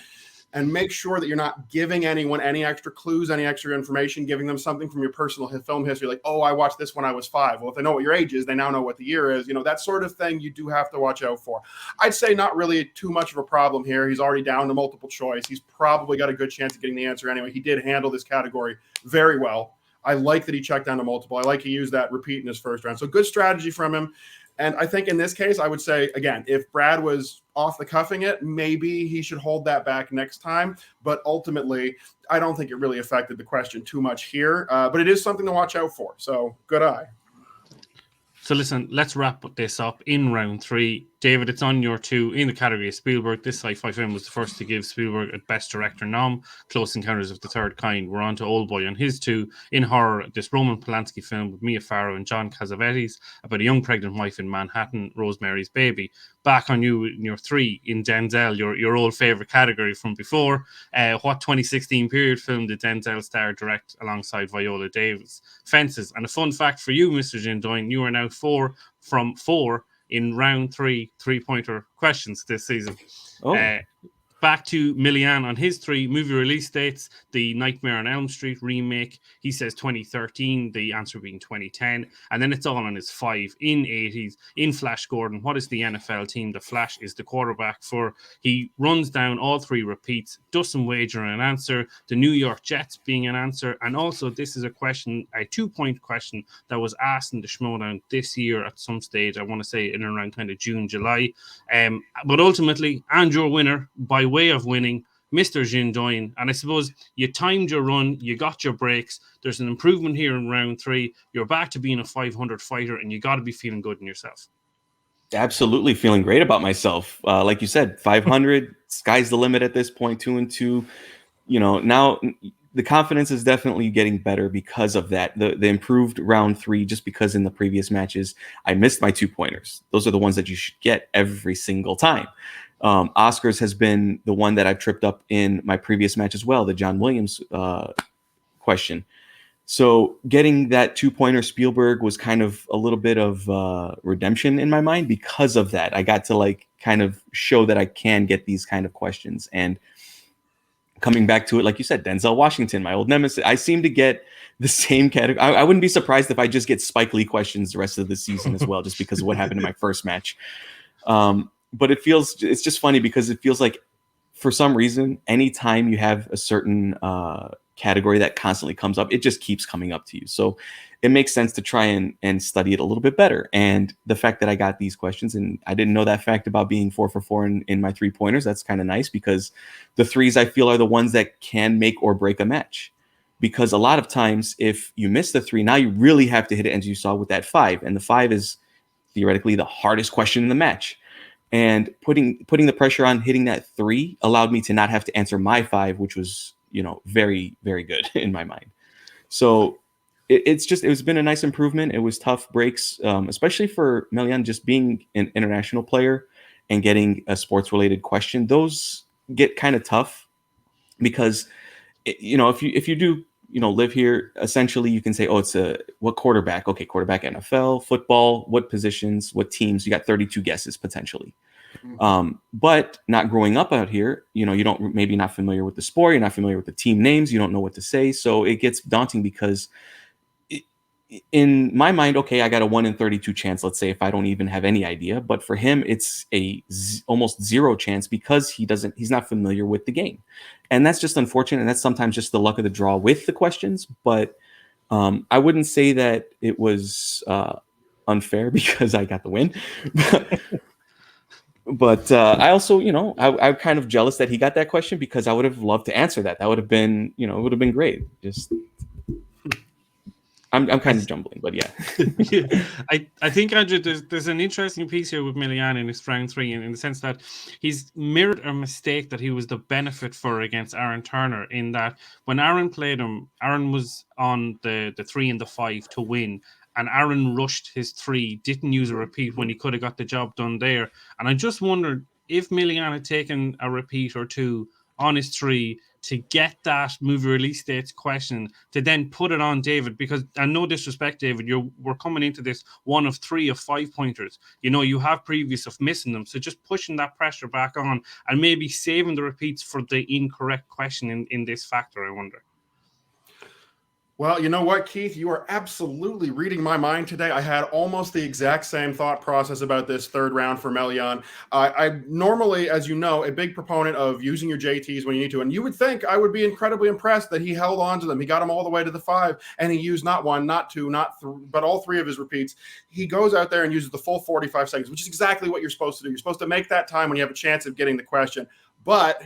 And make sure that you're not giving anyone any extra clues, any extra information, giving them something from your personal film history, like, oh, I watched this when I was 5. Well, if they know what your age is, they now know what the year is. That sort of thing you do have to watch out for. I'd say not really too much of a problem here. He's already down to multiple choice. He's probably got a good chance of getting the answer anyway. He did handle this category very well. I like that he checked down to multiple. I like he used that repeat in his first round. So good strategy from him. And I think in this case, I would say, again, if Brad was off the cuffing it, maybe he should hold that back next time. But ultimately, I don't think it really affected the question too much here. But it is something to watch out for. So good eye. So listen, let's wrap this up in round 3. David, it's on your 2 in the category of Spielberg. This sci-fi film was the first to give Spielberg a Best Director nom. Close Encounters of the Third Kind. We're on to Old Boy on his 2. In horror, this Roman Polanski film with Mia Farrow and John Cassavetes about a young pregnant wife in Manhattan, Rosemary's Baby. Back on you in your 3 in Denzel, your old favorite category from before. What 2016 period film did Denzel star direct alongside Viola Davis? Fences. And a fun fact for you, Mr. Jindoian, you are now 4 from 4 in round 3 3-pointer questions this season. Back to Meilan on his 3 movie release dates. The Nightmare on Elm Street remake, he says 2013, the answer being 2010. And then it's all on his 5 in 80s. In Flash Gordon, what is the NFL team the Flash is the quarterback for? He runs down all 3 repeats, doesn't wager an answer. The New York Jets being an answer. And also, this is a 2-point question that was asked in the Schmoedown this year at some stage. I want to say in around kind of June, July. But ultimately, and your winner by way of winning, Mr. Jindoian. And I suppose you timed your run, you got your breaks. There's an improvement here in round 3. You're back to being a 500 fighter, and you got to be feeling good in yourself. Absolutely feeling great about myself. Like you said, 500, sky's the limit at this point, 2-2. Now the confidence is definitely getting better because of that. The improved round 3, just because in the previous matches, I missed my 2-pointers. Those are the ones that you should get every single time. Oscars has been the one that I've tripped up in my previous match as well, the John Williams question. So getting that 2-pointer Spielberg was kind of a little bit of redemption in my mind because of that. I got to kind of show that I can get these kind of questions. And coming back to it, like you said, Denzel Washington, my old nemesis, I seem to get the same category. I wouldn't be surprised if I just get Spike Lee questions the rest of the season as well, just because of what happened in my first match. But it's just funny because it feels like for some reason, anytime you have a certain category that constantly comes up. It just keeps coming up to you. So it makes sense to try and study it a little bit better. And the fact that I got these questions, and I didn't know that fact about being 4 for 4 in my 3-pointers, that's kind of nice, because the threes I feel are the ones that can make or break a match. Because a lot of times if you miss the 3, now you really have to hit it, as you saw with that 5. And the 5 is theoretically the hardest question in the match. And putting the pressure on hitting that 3 allowed me to not have to answer my 5, which was, very, very good in my mind. So it's been a nice improvement. It was tough breaks, especially for Meilan, just being an international player and getting a sports related question. Those get kind of tough because, if you do, live here, essentially you can say, oh, it's what quarterback? Okay, quarterback, NFL, football, what positions, what teams? You got 32 guesses potentially. But not growing up out here, you don't, maybe not familiar with the sport, you're not familiar with the team names, you don't know what to say. So it gets daunting because in my mind, okay, I got a 1 in 32 chance, let's say, if I don't even have any idea. But for him, it's almost 0 chance because he's not familiar with the game. And that's just unfortunate. And that's sometimes just the luck of the draw with the questions. But I wouldn't say that it was unfair because I got the win. But I also, I'm kind of jealous that he got that question because I would have loved to answer that. That would have been, it would have been great. Just, I'm kind of jumbling, but yeah. I think, Andrew, there's an interesting piece here with Meilan in his round 3, in the sense that he's mirrored a mistake that he was the benefit for against Aaron Turner, in that when Aaron played him, Aaron was on the 3 and the 5 to win. And Aaron rushed his 3, didn't use a repeat when he could have got the job done there. And I just wondered if Meilan had taken a repeat or 2 on his 3 to get that movie release dates question, to then put it on David, because, and no disrespect, David, we're coming into this one of 3 of 5 pointers. You have previous of missing them. So just pushing that pressure back on and maybe saving the repeats for the incorrect question in this factor, I wonder. Well, you know what, Keith? You are absolutely reading my mind today. I had almost the exact same thought process about this third round for Meilan. I'm normally, as you know, a big proponent of using your JTs when you need to. And you would think I would be incredibly impressed that he held on to them. He got them all the way to the 5, and he used not 1, not 2, not 3, but all 3 of his repeats. He goes out there and uses the full 45 seconds, which is exactly what you're supposed to do. You're supposed to make that time when you have a chance of getting the question. But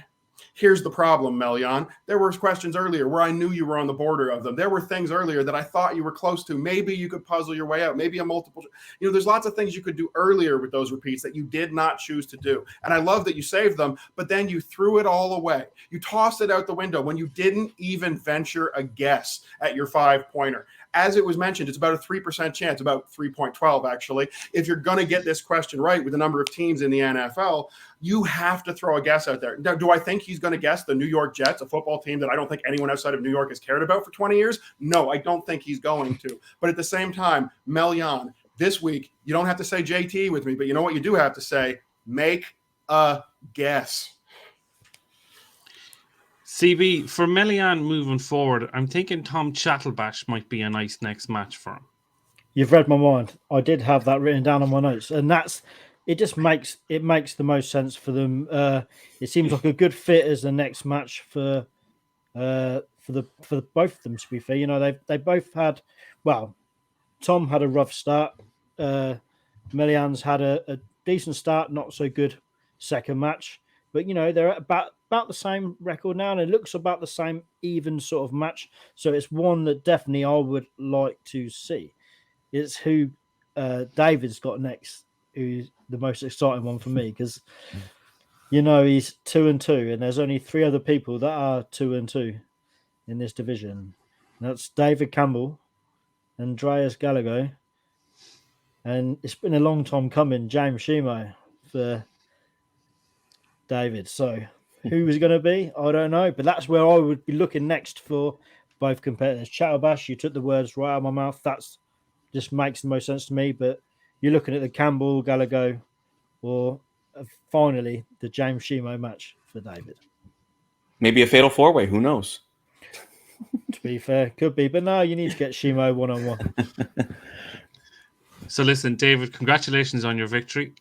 here's the problem, Meilan. There were questions earlier where I knew you were on the border of them. There were things earlier that I thought you were close to. Maybe you could puzzle your way out. Maybe a multiple. There's lots of things you could do earlier with those repeats that you did not choose to do. And I love that you saved them, but then you threw it all away. You tossed it out the window when you didn't even venture a guess at your 5-pointer. As it was mentioned, it's about a 3% chance, about 3.12 actually. If you're going to get this question right with the number of teams in the NFL, you have to throw a guess out there. Now, do I think he's going to guess the New York Jets, a football team that I don't think anyone outside of New York has cared about for 20 years? No, I don't think he's going to. But at the same time, Meilan, this week, you don't have to say JT with me, but you know what you do have to say? Make a guess. CB, for Meilan moving forward, I'm thinking Tom Chattelbash might be a nice next match for him. You've read my mind. I did have that written down on my notes, and it just makes the most sense for them. It seems like a good fit as the next match for both of them. To be fair, they both had, well, Tom had a rough start. Meilan's had a decent start, not so good second match, but they're at about the same record now, and it looks about the same even sort of match. So it's one that definitely I would like to see. It's who David's got next, who's the most exciting one for me, because he's 2-2, and there's only 3 other people that are 2-2 in this division. And that's David Campbell, Andreas Gallagher, and it's been a long time coming, James Schmoedown for David. So who is going to be? I don't know, but that's where I would be looking next for both competitors. Chattelbash, you took the words right out of my mouth. That's just makes the most sense to me. But you're looking at the Campbell, Gallagher, or finally the James Schmoedown match for David. Maybe a fatal 4-way. Who knows? To be fair, could be, but no, you need to get Schmoedown one-on-one. So listen, David, congratulations on your victory.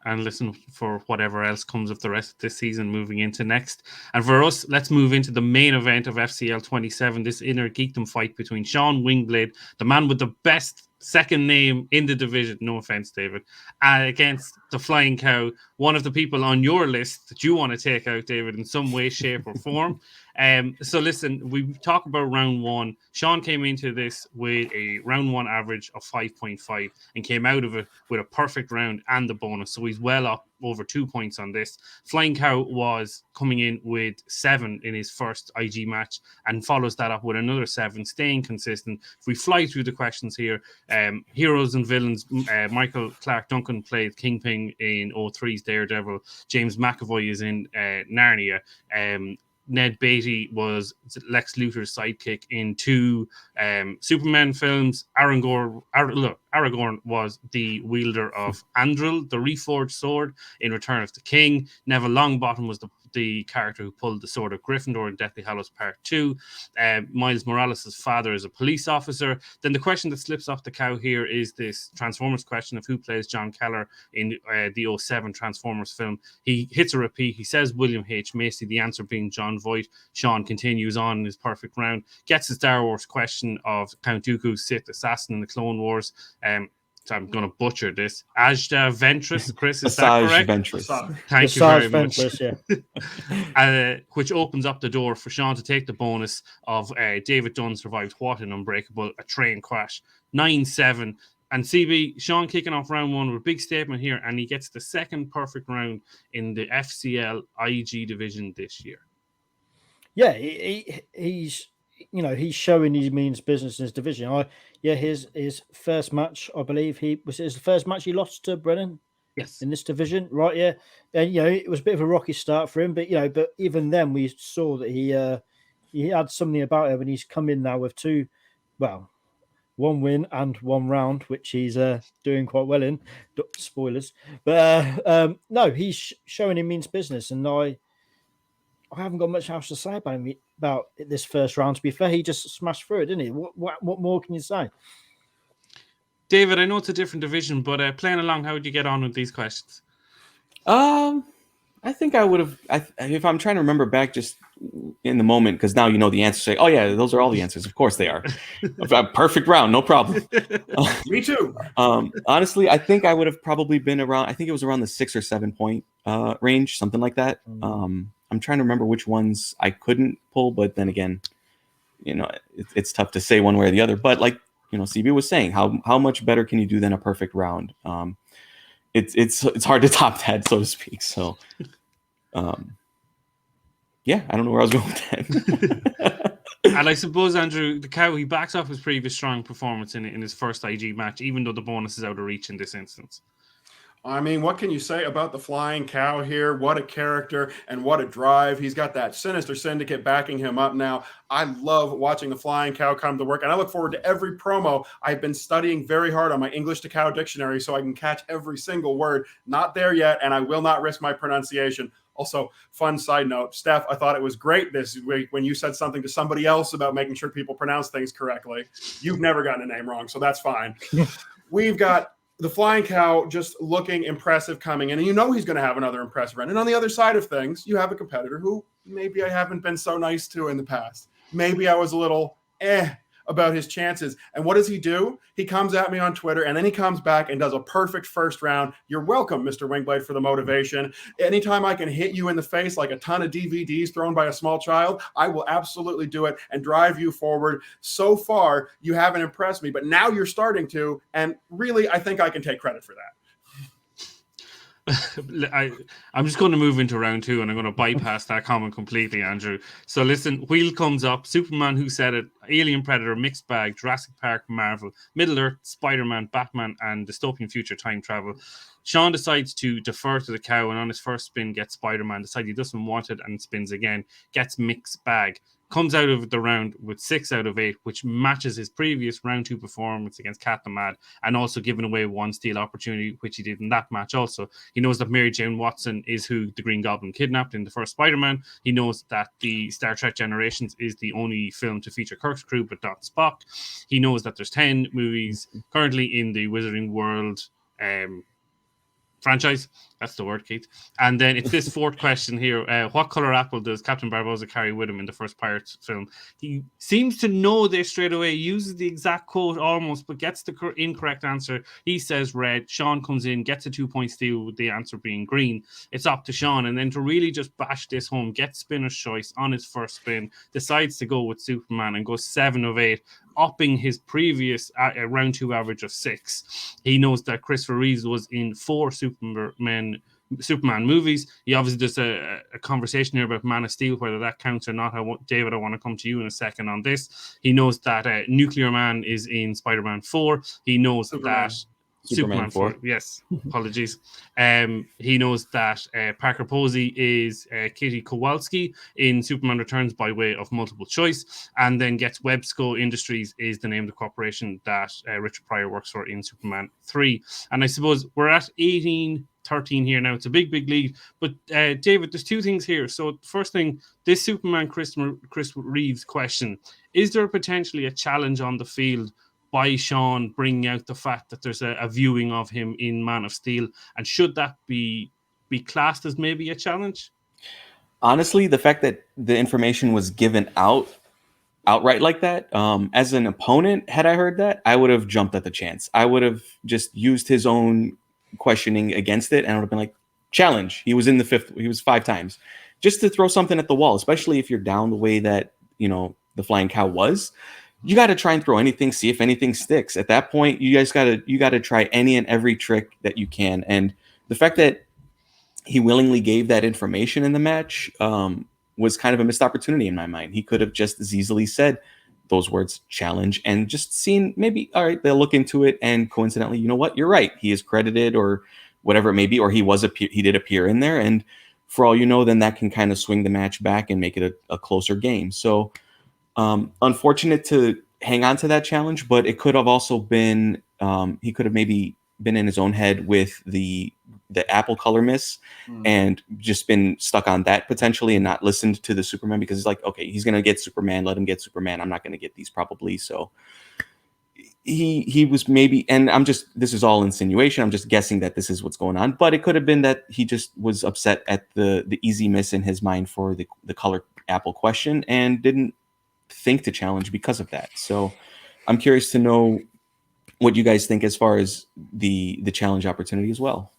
and listen for whatever else comes of the rest of this season moving into next. And for us, let's move into the main event of FCL27, this Innergeekdom fight between Sean Wingblade, the man with the best second name in the division, no offense, David, against the Flying Cow, one of the people on your list that you want to take out, David, in some way, shape, or form. So listen, we talk about round one. Sean came into this with a round one average of 5.5 and came out of it with a perfect round and the bonus. So he's well up over 2 points on this. Flying Cow was coming in with 7 in his first IG match and follows that up with another 7, staying consistent. If we fly through the questions here, heroes and villains, Michael Clark Duncan played Kingpin in 03's Daredevil. James McAvoy is in Narnia. Ned Beatty was Lex Luthor's sidekick in 2 Superman films. Aragorn was the wielder of Andril, the reforged sword, in Return of the King. Neville Longbottom was the character who pulled the sword of Gryffindor in Deathly Hallows Part 2. Miles Morales' father is a police officer. Then the question that slips off the cow here is this Transformers question of who plays John Keller in the 07 Transformers film. He hits a repeat. He says William H. Macy, the answer being John Voight. Sean continues on in his perfect round, gets the Star Wars question of Count Dooku's Sith assassin in the Clone Wars. So I'm going to butcher this. Ajda Ventress, Chris, is that correct? Ventress. Thank you very Ventress, much. Yeah. Which opens up the door for Sean to take the bonus of David Dunn survived what in Unbreakable, a train crash, 9-7. And CB, Sean kicking off round one with a big statement here, and he gets the second perfect round in the FCL IG division this year. Yeah, he's showing he means business in his division. His first match, I believe was the first match he lost to Brennan. Yes, in this division, right? Yeah, and it was a bit of a rocky start for him, but but even then we saw that he had something about him, and he's come in now with 1 win and 1 round, which he's doing quite well in. Spoilers, but no, he's showing he means business, and I haven't got much else to say about this first round. To be fair, he just smashed through it, didn't he? What more can you say? David, I know it's a different division, but playing along, how would you get on with these questions? I think I would have, if I'm trying to remember back just in the moment, because now you know the answer. Say, oh yeah, those are all the answers. Of course they are. Perfect round, no problem. Me too. Honestly, I think I would have probably been around. I think it was around the 6 or 7 point range, something like that. I'm trying to remember which ones I couldn't pull, but then again, it's tough to say one way or the other. But like CB was saying, how much better can you do than a perfect round? It's hard to top that, so to speak. So, yeah, I don't know where I was going with that. And I suppose, Andrew, the cow, he backs off his previous strong performance in his first IG match, even though the bonus is out of reach in this instance. I mean, what can you say about the Flying Cow here? What a character and what a drive. He's got that sinister syndicate backing him up now. I love watching the Flying Cow come to work, and I look forward to every promo. I've been studying very hard on my English to Cow dictionary so I can catch every single word. Not there yet, and I will not risk my pronunciation. Also, fun side note, Steph, I thought it was great this week when you said something to somebody else about making sure people pronounce things correctly. You've never gotten a name wrong, so that's fine. We've got the Flying Cow just looking impressive coming in, and he's going to have another impressive run. And on the other side of things, you have a competitor who maybe I haven't been so nice to in the past. Maybe I was a little about his chances. And what does he do? He comes at me on Twitter, and then he comes back and does a perfect first round. You're welcome, Mr. Wingblade, for the motivation. Anytime I can hit you in the face like a ton of DVDs thrown by a small child, I will absolutely do it and drive you forward. So far, you haven't impressed me, but now you're starting to, and really, I think I can take credit for that. I'm just going to move into round 2, and I'm going to bypass that comment completely, Andrew. So listen, wheel comes up, Superman, Who Said It, Alien Predator, Mixed Bag, Jurassic Park, Marvel, Middle Earth, Spider-Man, Batman, and Dystopian Future Time Travel. Sean decides to defer to the cow, and on his first spin gets Spider-Man, decides he doesn't want it, and spins again, gets Mixed Bag. Comes out of the round with 6 out of 8, which matches his previous round 2 performance against Cat the Mad, and also giving away 1 steal opportunity, which he did in that match also. He knows that Mary Jane Watson is who the Green Goblin kidnapped in the first Spider-Man. He knows that the Star Trek Generations is the only film to feature Kirk's crew but not Spock. He knows that there's 10 movies currently in the Wizarding World franchise. That's the word, Keith. And then it's this fourth question here. What color apple does Captain Barbossa carry with him in the first Pirates film? He seems to know this straight away, uses the exact quote almost, but gets the incorrect answer. He says red. Sean comes in, gets a 2-point steal with the answer being green. It's up to Sean. And then to really just bash this home, gets spinner's choice on his first spin, decides to go with Superman and goes 7 of 8. Upping his previous round 2 average of 6. He knows that Christopher Reeves was in 4 Superman movies. He obviously does a conversation here about Man of Steel, whether that counts or not. David, I want to come to you in a second on this. He knows that Nuclear Man is in Spider-Man 4. He knows that Superman 4. Yes, apologies. He knows that Parker Posey is Katie Kowalski in Superman Returns by way of multiple choice, and then gets Websco Industries is the name of the corporation that Richard Pryor works for in Superman 3. And I suppose we're at 18-13 here now. It's a big lead. But David, there's 2 things here. So first thing, this Superman Chris Reeves question, is there potentially a challenge on the field by Sean bringing out the fact that there's a viewing of him in Man of Steel? And should that be classed as maybe a challenge? Honestly, the fact that the information was given outright like that, as an opponent, had I heard that, I would have jumped at the chance. I would have just used his own questioning against it, and I would have been like, challenge. He was in the 5th. He was 5 times. Just to throw something at the wall, especially if you're down the way that, the Flying Cow was. You got to try and throw anything, see if anything sticks. At that point, you got to try any and every trick that you can. And the fact that he willingly gave that information in the match was kind of a missed opportunity in my mind. He could have just as easily said those words, challenge, and just seen maybe, all right, they'll look into it. And coincidentally, you know what? You're right. He is credited or whatever it may be, or he did appear in there. And for all you know, then that can kind of swing the match back and make it a closer game. So, unfortunate to hang on to that challenge, but it could have also been he could have maybe been in his own head with the apple color miss and just been stuck on that potentially and not listened to the Superman, because it's like, okay, he's gonna get Superman, let him get Superman. I'm not gonna get these probably. So he was maybe, and this is all insinuation. I'm just guessing that this is what's going on, but it could have been that he just was upset at the easy miss in his mind for the color apple question and didn't think to challenge because of that. So I'm curious to know what you guys think as far as the challenge opportunity as well.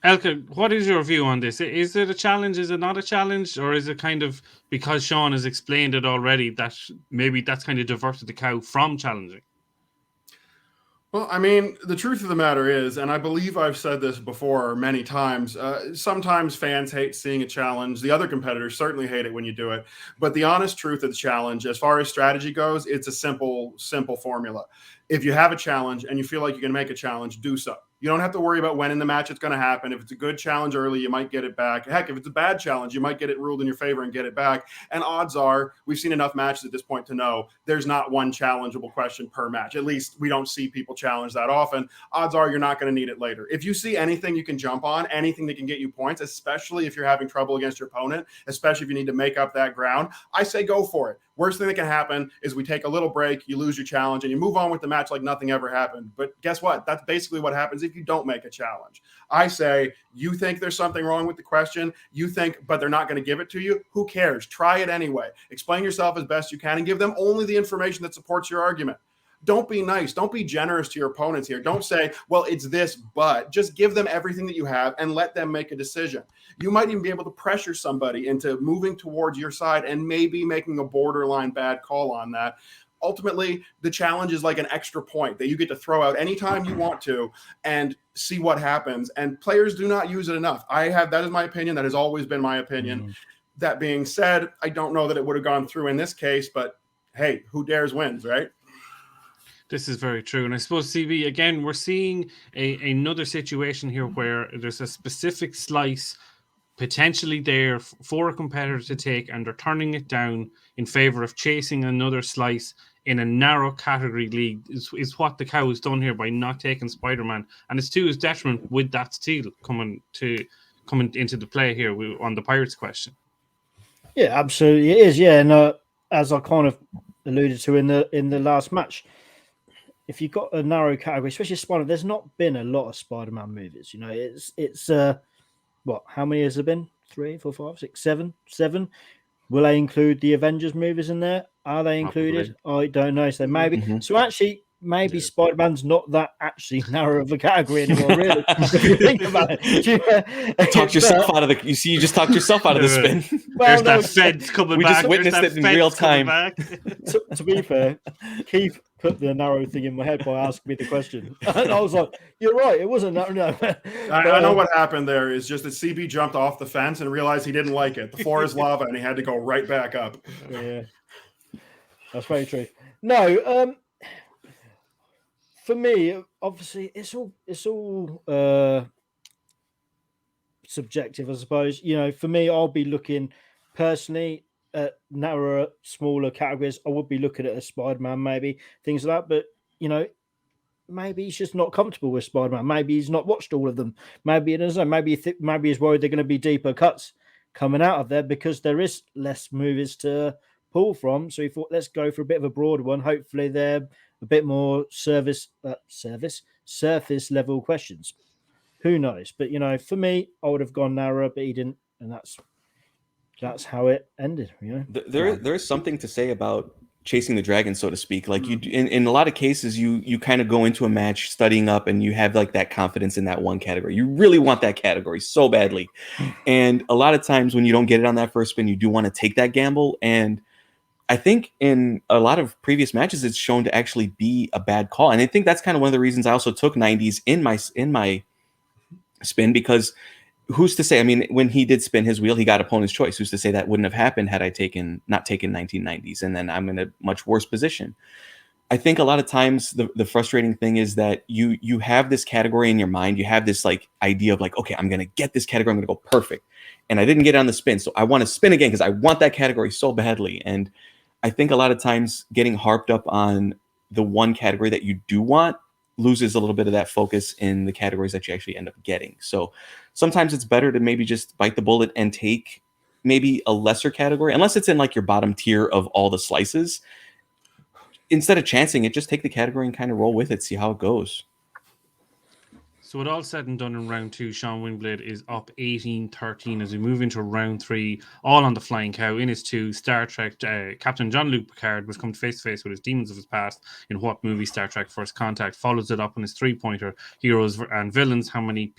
Elka, what is your view on this? Is it a challenge? Is it not a challenge? Or is it kind of, because Sean has explained it already, that maybe that's kind of diverted the cow from challenging? Well, I mean, the truth of the matter is, and I believe I've said this before many times, sometimes fans hate seeing a challenge. The other competitors certainly hate it when you do it. But the honest truth of the challenge, as far as strategy goes, it's a simple formula. If you have a challenge and you feel like you can make a challenge, do so. You don't have to worry about when in the match it's going to happen. If it's a good challenge early, you might get it back. Heck, if it's a bad challenge, you might get it ruled in your favor and get it back. And odds are, we've seen enough matches at this point to know there's not one challengeable question per match. At least we don't see people challenge that often. Odds are you're not going to need it later. If you see anything you can jump on, anything that can get you points, especially if you're having trouble against your opponent, especially if you need to make up that ground, I say go for it. Worst thing that can happen is we take a little break, you lose your challenge, and you move on with the match like nothing ever happened. But guess what? That's basically what happens if you don't make a challenge. I say, you think there's something wrong with the question, you think, but they're not going to give it to you. Who cares? Try it anyway. Explain yourself as best you can and give them only the information that supports your argument. Don't be nice. Don't be generous to your opponents here. Don't say, well, it's this, but just give them everything that you have and let them make a decision. You might even be able to pressure somebody into moving towards your side and maybe making a borderline bad call on that. Ultimately, the challenge is like an extra point that you get to throw out anytime you want to and see what happens. And players do not use it enough. That is my opinion. That has always been my opinion. That being said, I don't know that it would have gone through in this case, but hey, who dares wins, right? This is very true. And I suppose, CB, again, we're seeing another situation here where there's a specific slice potentially there for a competitor to take, and they're turning it down in favor of chasing another slice in a narrow category league is what the cow has done here by not taking Spider-Man. And it's to his detriment with that steal coming into the play here on the Pirates question. Yeah, absolutely. It is. Yeah. And as I kind of alluded to in the last match, if you've got a narrow category, especially Spider, there's not been a lot of Spider-Man movies. You know, it's what? How many has there been? 3, 4, 5, 6, 7, 7. Will they include the Avengers movies in there? Are they included? Probably. I don't know. So maybe. Mhm. So actually, maybe Spider-Man's not that actually narrow of a category anymore. Really, if you think about it. Talked yourself out of the. You see, you just talked yourself out of the spin. There's that feds coming We back. just witnessed it in real time. To be fair, Keith put the narrow thing in my head by asking me the question, and I was like, "You're right. It wasn't that." No, I know what happened there is just that CB jumped off the fence and realized he didn't like it. The floor is lava, and he had to go right back up. Yeah, that's very true. No, for me, obviously, it's all subjective, I suppose. You know, for me, I'll be looking personally at narrower, smaller categories. I would be looking at a Spider-Man, maybe things like that. But you know, maybe he's just not comfortable with Spider-Man. Maybe he's not watched all of them. Maybe it doesn't. Maybe maybe he's worried they're going to be deeper cuts coming out of there because there is less movies to pull from. So he thought, let's go for a bit of a broader one. Hopefully, they're a bit more surface level questions. Who knows? But you know, for me, I would have gone narrower, but he didn't, and that's how it ended. You know, There's something to say about chasing the dragon, so to speak. Like you, in a lot of cases, you kind of go into a match studying up, and you have like that confidence in that one category. You really want that category so badly, and a lot of times when you don't get it on that first spin, you do want to take that gamble. And I think in a lot of previous matches, it's shown to actually be a bad call. And I think that's kind of one of the reasons I also took 90s in my spin, because who's to say? I mean, when he did spin his wheel, he got opponent's choice. Who's to say that wouldn't have happened had I not taken 1990s, and then I'm in a much worse position. I think a lot of times the frustrating thing is that you have this category in your mind. You have this like idea of like, okay, I'm going to get this category. I'm going to go perfect. And I didn't get it on the spin. So I want to spin again because I want that category so badly. And I think a lot of times getting harped up on the one category that you do want loses a little bit of that focus in the categories that you actually end up getting. So sometimes it's better to maybe just bite the bullet and take maybe a lesser category, unless it's in like your bottom tier of all the slices. Instead of chancing it, just take the category and kind of roll with it, see how it goes. So with all said and done in round 2, Sean Wingblade is up 18-13 as we move into round 3, all on the flying cow. In his 2, Star Trek Captain Jean-Luc Picard was come face to face with his demons of his past in what movie? Star Trek First Contact. Follows it up on his 3-pointer, Heroes and Villains. How many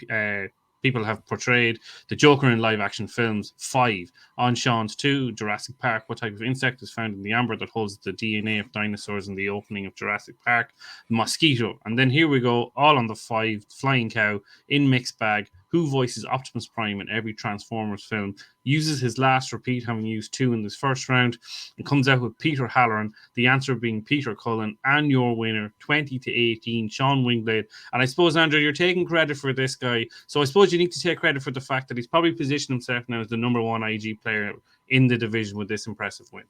people have portrayed the Joker in live action films? 5. On Sean's 2, Jurassic Park. What type of insect is found in the amber that holds the DNA of dinosaurs in the opening of Jurassic Park? Mosquito. And then here we go, all on the 5, flying cow in mixed bag. Who voices Optimus Prime in every Transformers film? Uses his last repeat, having used 2 in this first round, and comes out with Peter Halloran, the answer being Peter Cullen, and your winner, 20-18, Sean Wingblade. And I suppose, Andrew, you're taking credit for this guy, so I suppose you need to take credit for the fact that he's probably positioned himself now as the number 1 IG player in the division with this impressive win.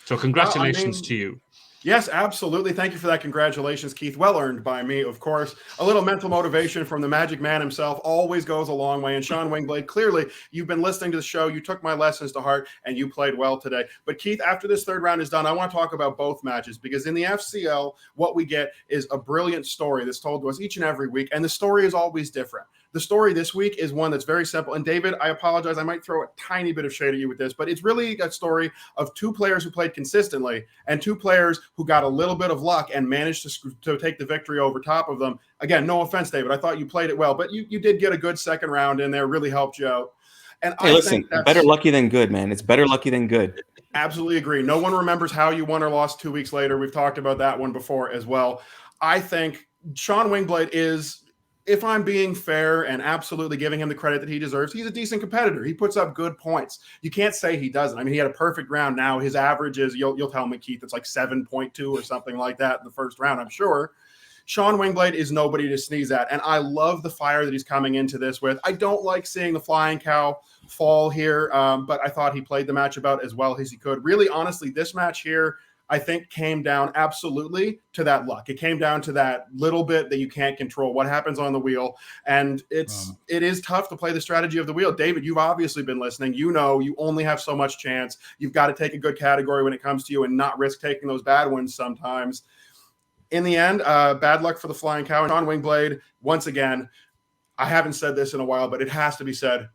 So congratulations to you. Yes, absolutely. Thank you for that. Congratulations, Keith. Well earned by me, of course. A little mental motivation from the Magic Man himself always goes a long way. And Sean Wingblade, clearly, you've been listening to the show. You took my lessons to heart, and you played well today. But Keith, after this third round is done, I want to talk about both matches, because in the FCL, what we get is a brilliant story that's told to us each and every week, and the story is always different. The story this week is one that's very simple. And David, I apologize, I might throw a tiny bit of shade at you with this, but it's really a story of 2 players who played consistently and 2 players who got a little bit of luck and managed to take the victory over top of them. Again, no offense, David, I thought you played it well, but you did get a good second round in there, really helped you out. And hey, listen, better lucky than good, man. It's better lucky than good. Absolutely agree. No one remembers how you won or lost 2 weeks later. We've talked about that one before as well. I think Sean Wingblade is, if I'm being fair and absolutely giving him the credit that he deserves, he's a decent competitor. He puts up good points. You can't say he doesn't. I mean, he had a perfect round. Now his average is, you'll tell me, Keith, it's like 7.2 or something like that in the first round, I'm sure. Sean Wingblade is nobody to sneeze at, and I love the fire that he's coming into this with. I don't like seeing the flying cow fall here, but I thought he played the match about as well as he could. Really, honestly, this match here, I think, came down absolutely to that luck. It came down to that little bit that you can't control, what happens on the wheel. And it is tough to play the strategy of the wheel. David, you've obviously been listening. You know you only have so much chance. You've got to take a good category when it comes to you and not risk taking those bad ones sometimes. in the end, bad luck for the Flying Cow. Sean Wingblade, once again, I haven't said this in a while, but it has to be said.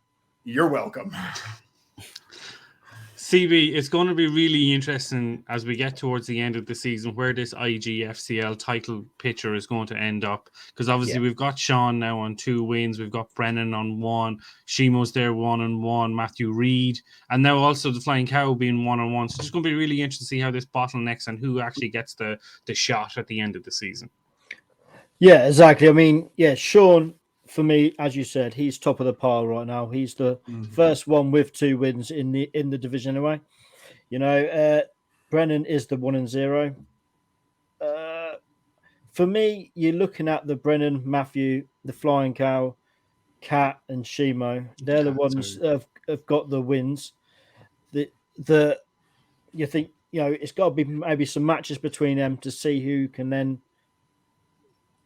You're welcome. CB, it's going to be really interesting as we get towards the end of the season where this IGFCL title picture is going to end up. Because obviously we've got Sean now on 2 wins. We've got Brennan on 1. Shimo's there 1-1. Matthew Reed. And now also the Flying Cow being 1-1. So it's going to be really interesting to see how this bottlenecks and who actually gets the shot at the end of the season. Yeah, exactly. I mean, Sean, for me, as you said, he's top of the pile right now. He's the first one with 2 wins in the division anyway. You know, Brennan is the 1-0. For me, you're looking at the Brennan, Matthew, the Flying Cow, Cat, and Shimo. They're the ones that have got the wins. You think, you know, it's got to be maybe some matches between them to see who can then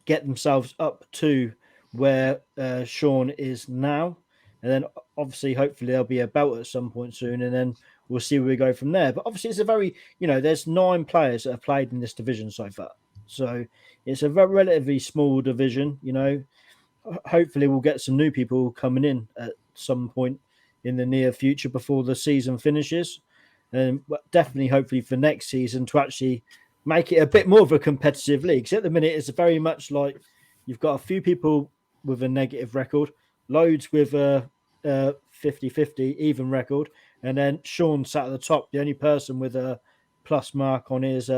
get themselves up to where Sean is now, and then obviously hopefully there'll be a belt at some point soon, and then we'll see where we go from there. But obviously it's a very, you know, there's 9 players that have played in this division so far, so it's a very relatively small division. You know, hopefully we'll get some new people coming in at some point in the near future before the season finishes, and definitely hopefully for next season to actually make it a bit more of a competitive league. So at the minute it's very much like you've got a few people with a negative record, loads with a 50-50 even record, and then Sean sat at the top, the only person with a plus mark on his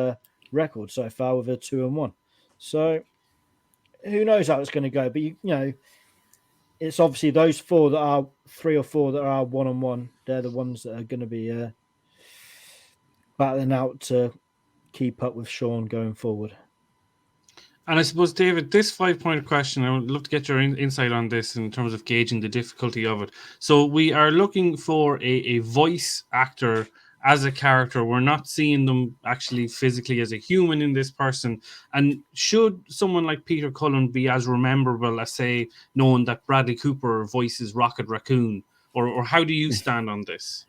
record so far with a 2-1. So who knows how it's going to go? But you know, it's obviously those 4 that are 3 or 4 that are 1-1. They're the ones that are going to be battling out to keep up with Sean going forward. And I suppose, David, this 5-point question, I would love to get your insight on this in terms of gauging the difficulty of it. So we are looking for a voice actor as a character. We're not seeing them actually physically as a human in this person. And should someone like Peter Cullen be as rememberable as, say, knowing that Bradley Cooper voices Rocket Raccoon? Or how do you stand on this?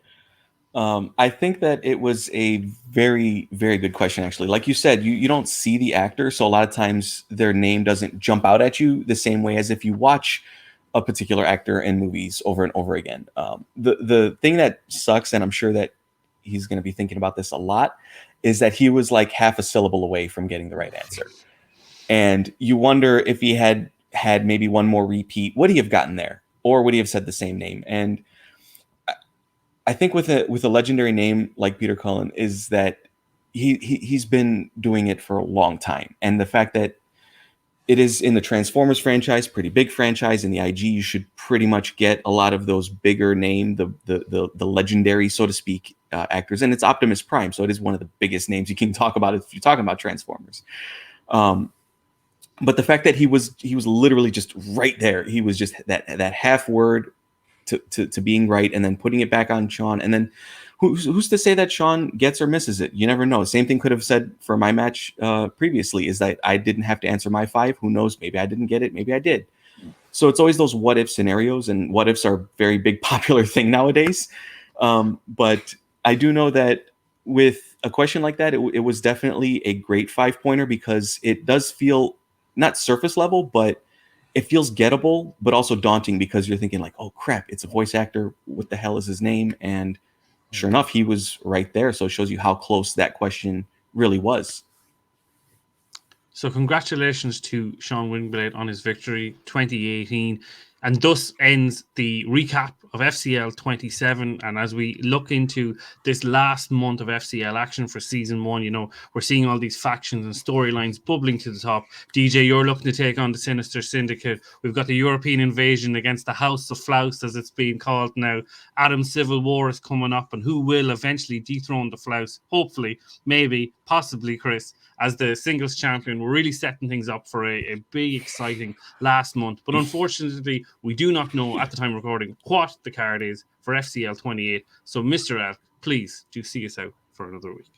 I think that it was a very, very good question, actually. Like you said, you don't see the actor, so a lot of times their name doesn't jump out at you the same way as if you watch a particular actor in movies over and over again. The thing that sucks, and I'm sure that he's going to be thinking about this a lot, is that he was like half a syllable away from getting the right answer. And you wonder if he had maybe one more repeat, would he have gotten there? Or would he have said the same name? And I think with a legendary name like Peter Cullen is that he's been doing it for a long time, and the fact that it is in the Transformers franchise, pretty big franchise, in the IG, you should pretty much get a lot of those bigger name, the legendary, so to speak, actors, and it's Optimus Prime, so it is one of the biggest names you can talk about if you're talking about Transformers. But the fact that he was literally just right there, he was just that half word to being right, and then putting it back on Sean, and then who's to say that Sean gets or misses it? You never know. Same thing could have said for my match previously, is that I didn't have to answer my 5. Who knows? Maybe I didn't get it. Maybe I did. So it's always those what if scenarios, and what ifs are a very big popular thing nowadays. But I do know that with a question like that, it was definitely a great 5-pointer, because it does feel not surface level, but it feels gettable, but also daunting, because you're thinking like, oh crap, it's a voice actor. What the hell is his name? And sure enough, he was right there. So it shows you how close that question really was. So congratulations to Sean Wingblade on his victory 2018. And thus ends the recap of FCL27. And as we look into this last month of FCL action for season 1, you know, we're seeing all these factions and storylines bubbling to the top. DJ, you're looking to take on the Sinister Syndicate. We've got the European invasion against the House of Flouse, as it's being called now. Adam's Civil War is coming up, and who will eventually dethrone the Flouse? Hopefully, maybe, possibly Chris, as the singles champion. We're really setting things up for a big, exciting last month. But unfortunately, we do not know at the time of recording what the card is for FCL 28. So, Mr. Elk, please do see us out for another week.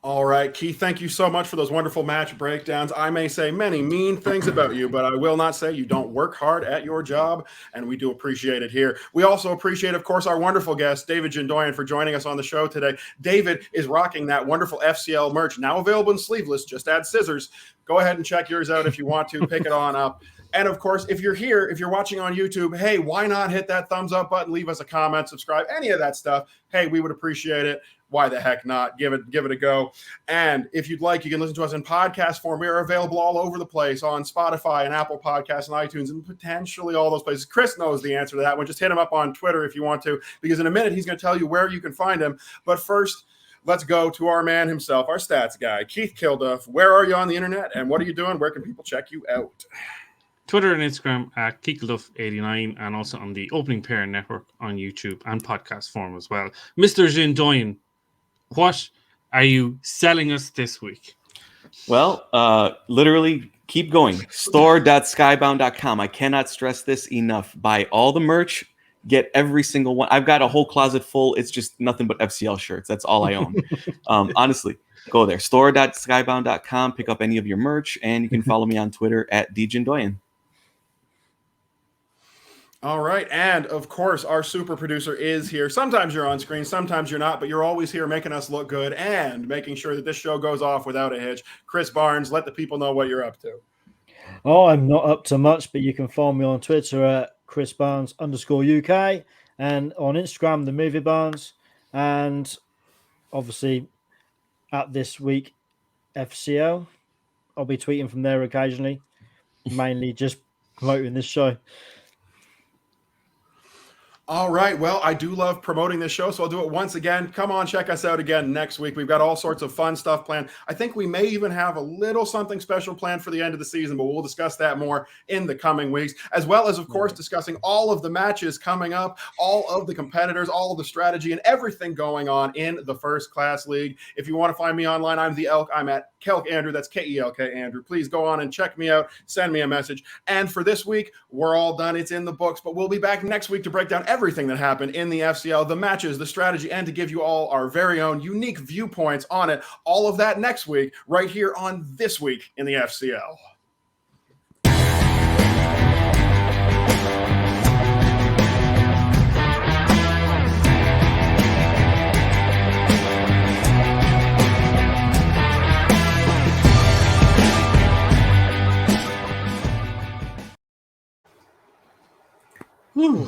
All right, Keith, thank you so much for those wonderful match breakdowns. I may say many mean things about you, but I will not say you don't work hard at your job, and we do appreciate it here. We also appreciate, of course, our wonderful guest, David Jindoian, for joining us on the show today. David is rocking that wonderful FCL merch, now available in sleeveless. Just add scissors. Go ahead and check yours out if you want to. Pick it on up. And of course, if you're here, if you're watching on YouTube, hey, why not hit that thumbs up button, leave us a comment, subscribe, any of that stuff. Hey, we would appreciate it. Why the heck not? Give it a go. And if you'd like, you can listen to us in podcast form. We are available all over the place on Spotify and Apple Podcasts and iTunes and potentially all those places. Chris knows the answer to that one. Just hit him up on Twitter if you want to, because in a minute he's going to tell you where you can find him. But first, let's go to our man himself, our stats guy, Keith Kilduff. Where are you on the internet and what are you doing? Where can people check you out? Twitter and Instagram at KeithKilduff89 and also on the Opening Pair Network on YouTube and podcast form as well. Mr. Jindoian, what are you selling us this week? Well, literally keep going. Store.skybound.com. I cannot stress this enough. Buy all the merch. Get every single one. I've got a whole closet full. It's just nothing but FCL shirts. That's all I own. Honestly, go there. Store.skybound.com. Pick up any of your merch. And you can follow me on Twitter at DJindoian. All right. And of course, our super producer is here. Sometimes you're on screen, sometimes you're not, but you're always here making us look good and making sure that this show goes off without a hitch. Chris Barnes, let the people know what you're up to. Oh, I'm not up to much, but you can follow me on Twitter at @ChrisBarnes_UK and on Instagram, The Movie Barnes, and obviously at This Week FCL. I'll be tweeting from there occasionally, mainly just promoting this show. All right. Well, I do love promoting this show, so I'll do it once again. Come on, check us out again next week. We've got all sorts of fun stuff planned. I think we may even have a little something special planned for the end of the season, but we'll discuss that more in the coming weeks, as well as, of course, discussing all of the matches coming up, all of the competitors, all of the strategy, and everything going on in the First Class League. If you want to find me online, I'm the Elk. I'm at Kelk Andrew. That's KELK Andrew. Please go on and check me out. Send me a message. And for this week, we're all done. It's in the books, but we'll be back next week to break down everything that happened in the FCL, the matches, the strategy, and to give you all our very own unique viewpoints on it. All of that next week, right here on This Week in the FCL. Whew.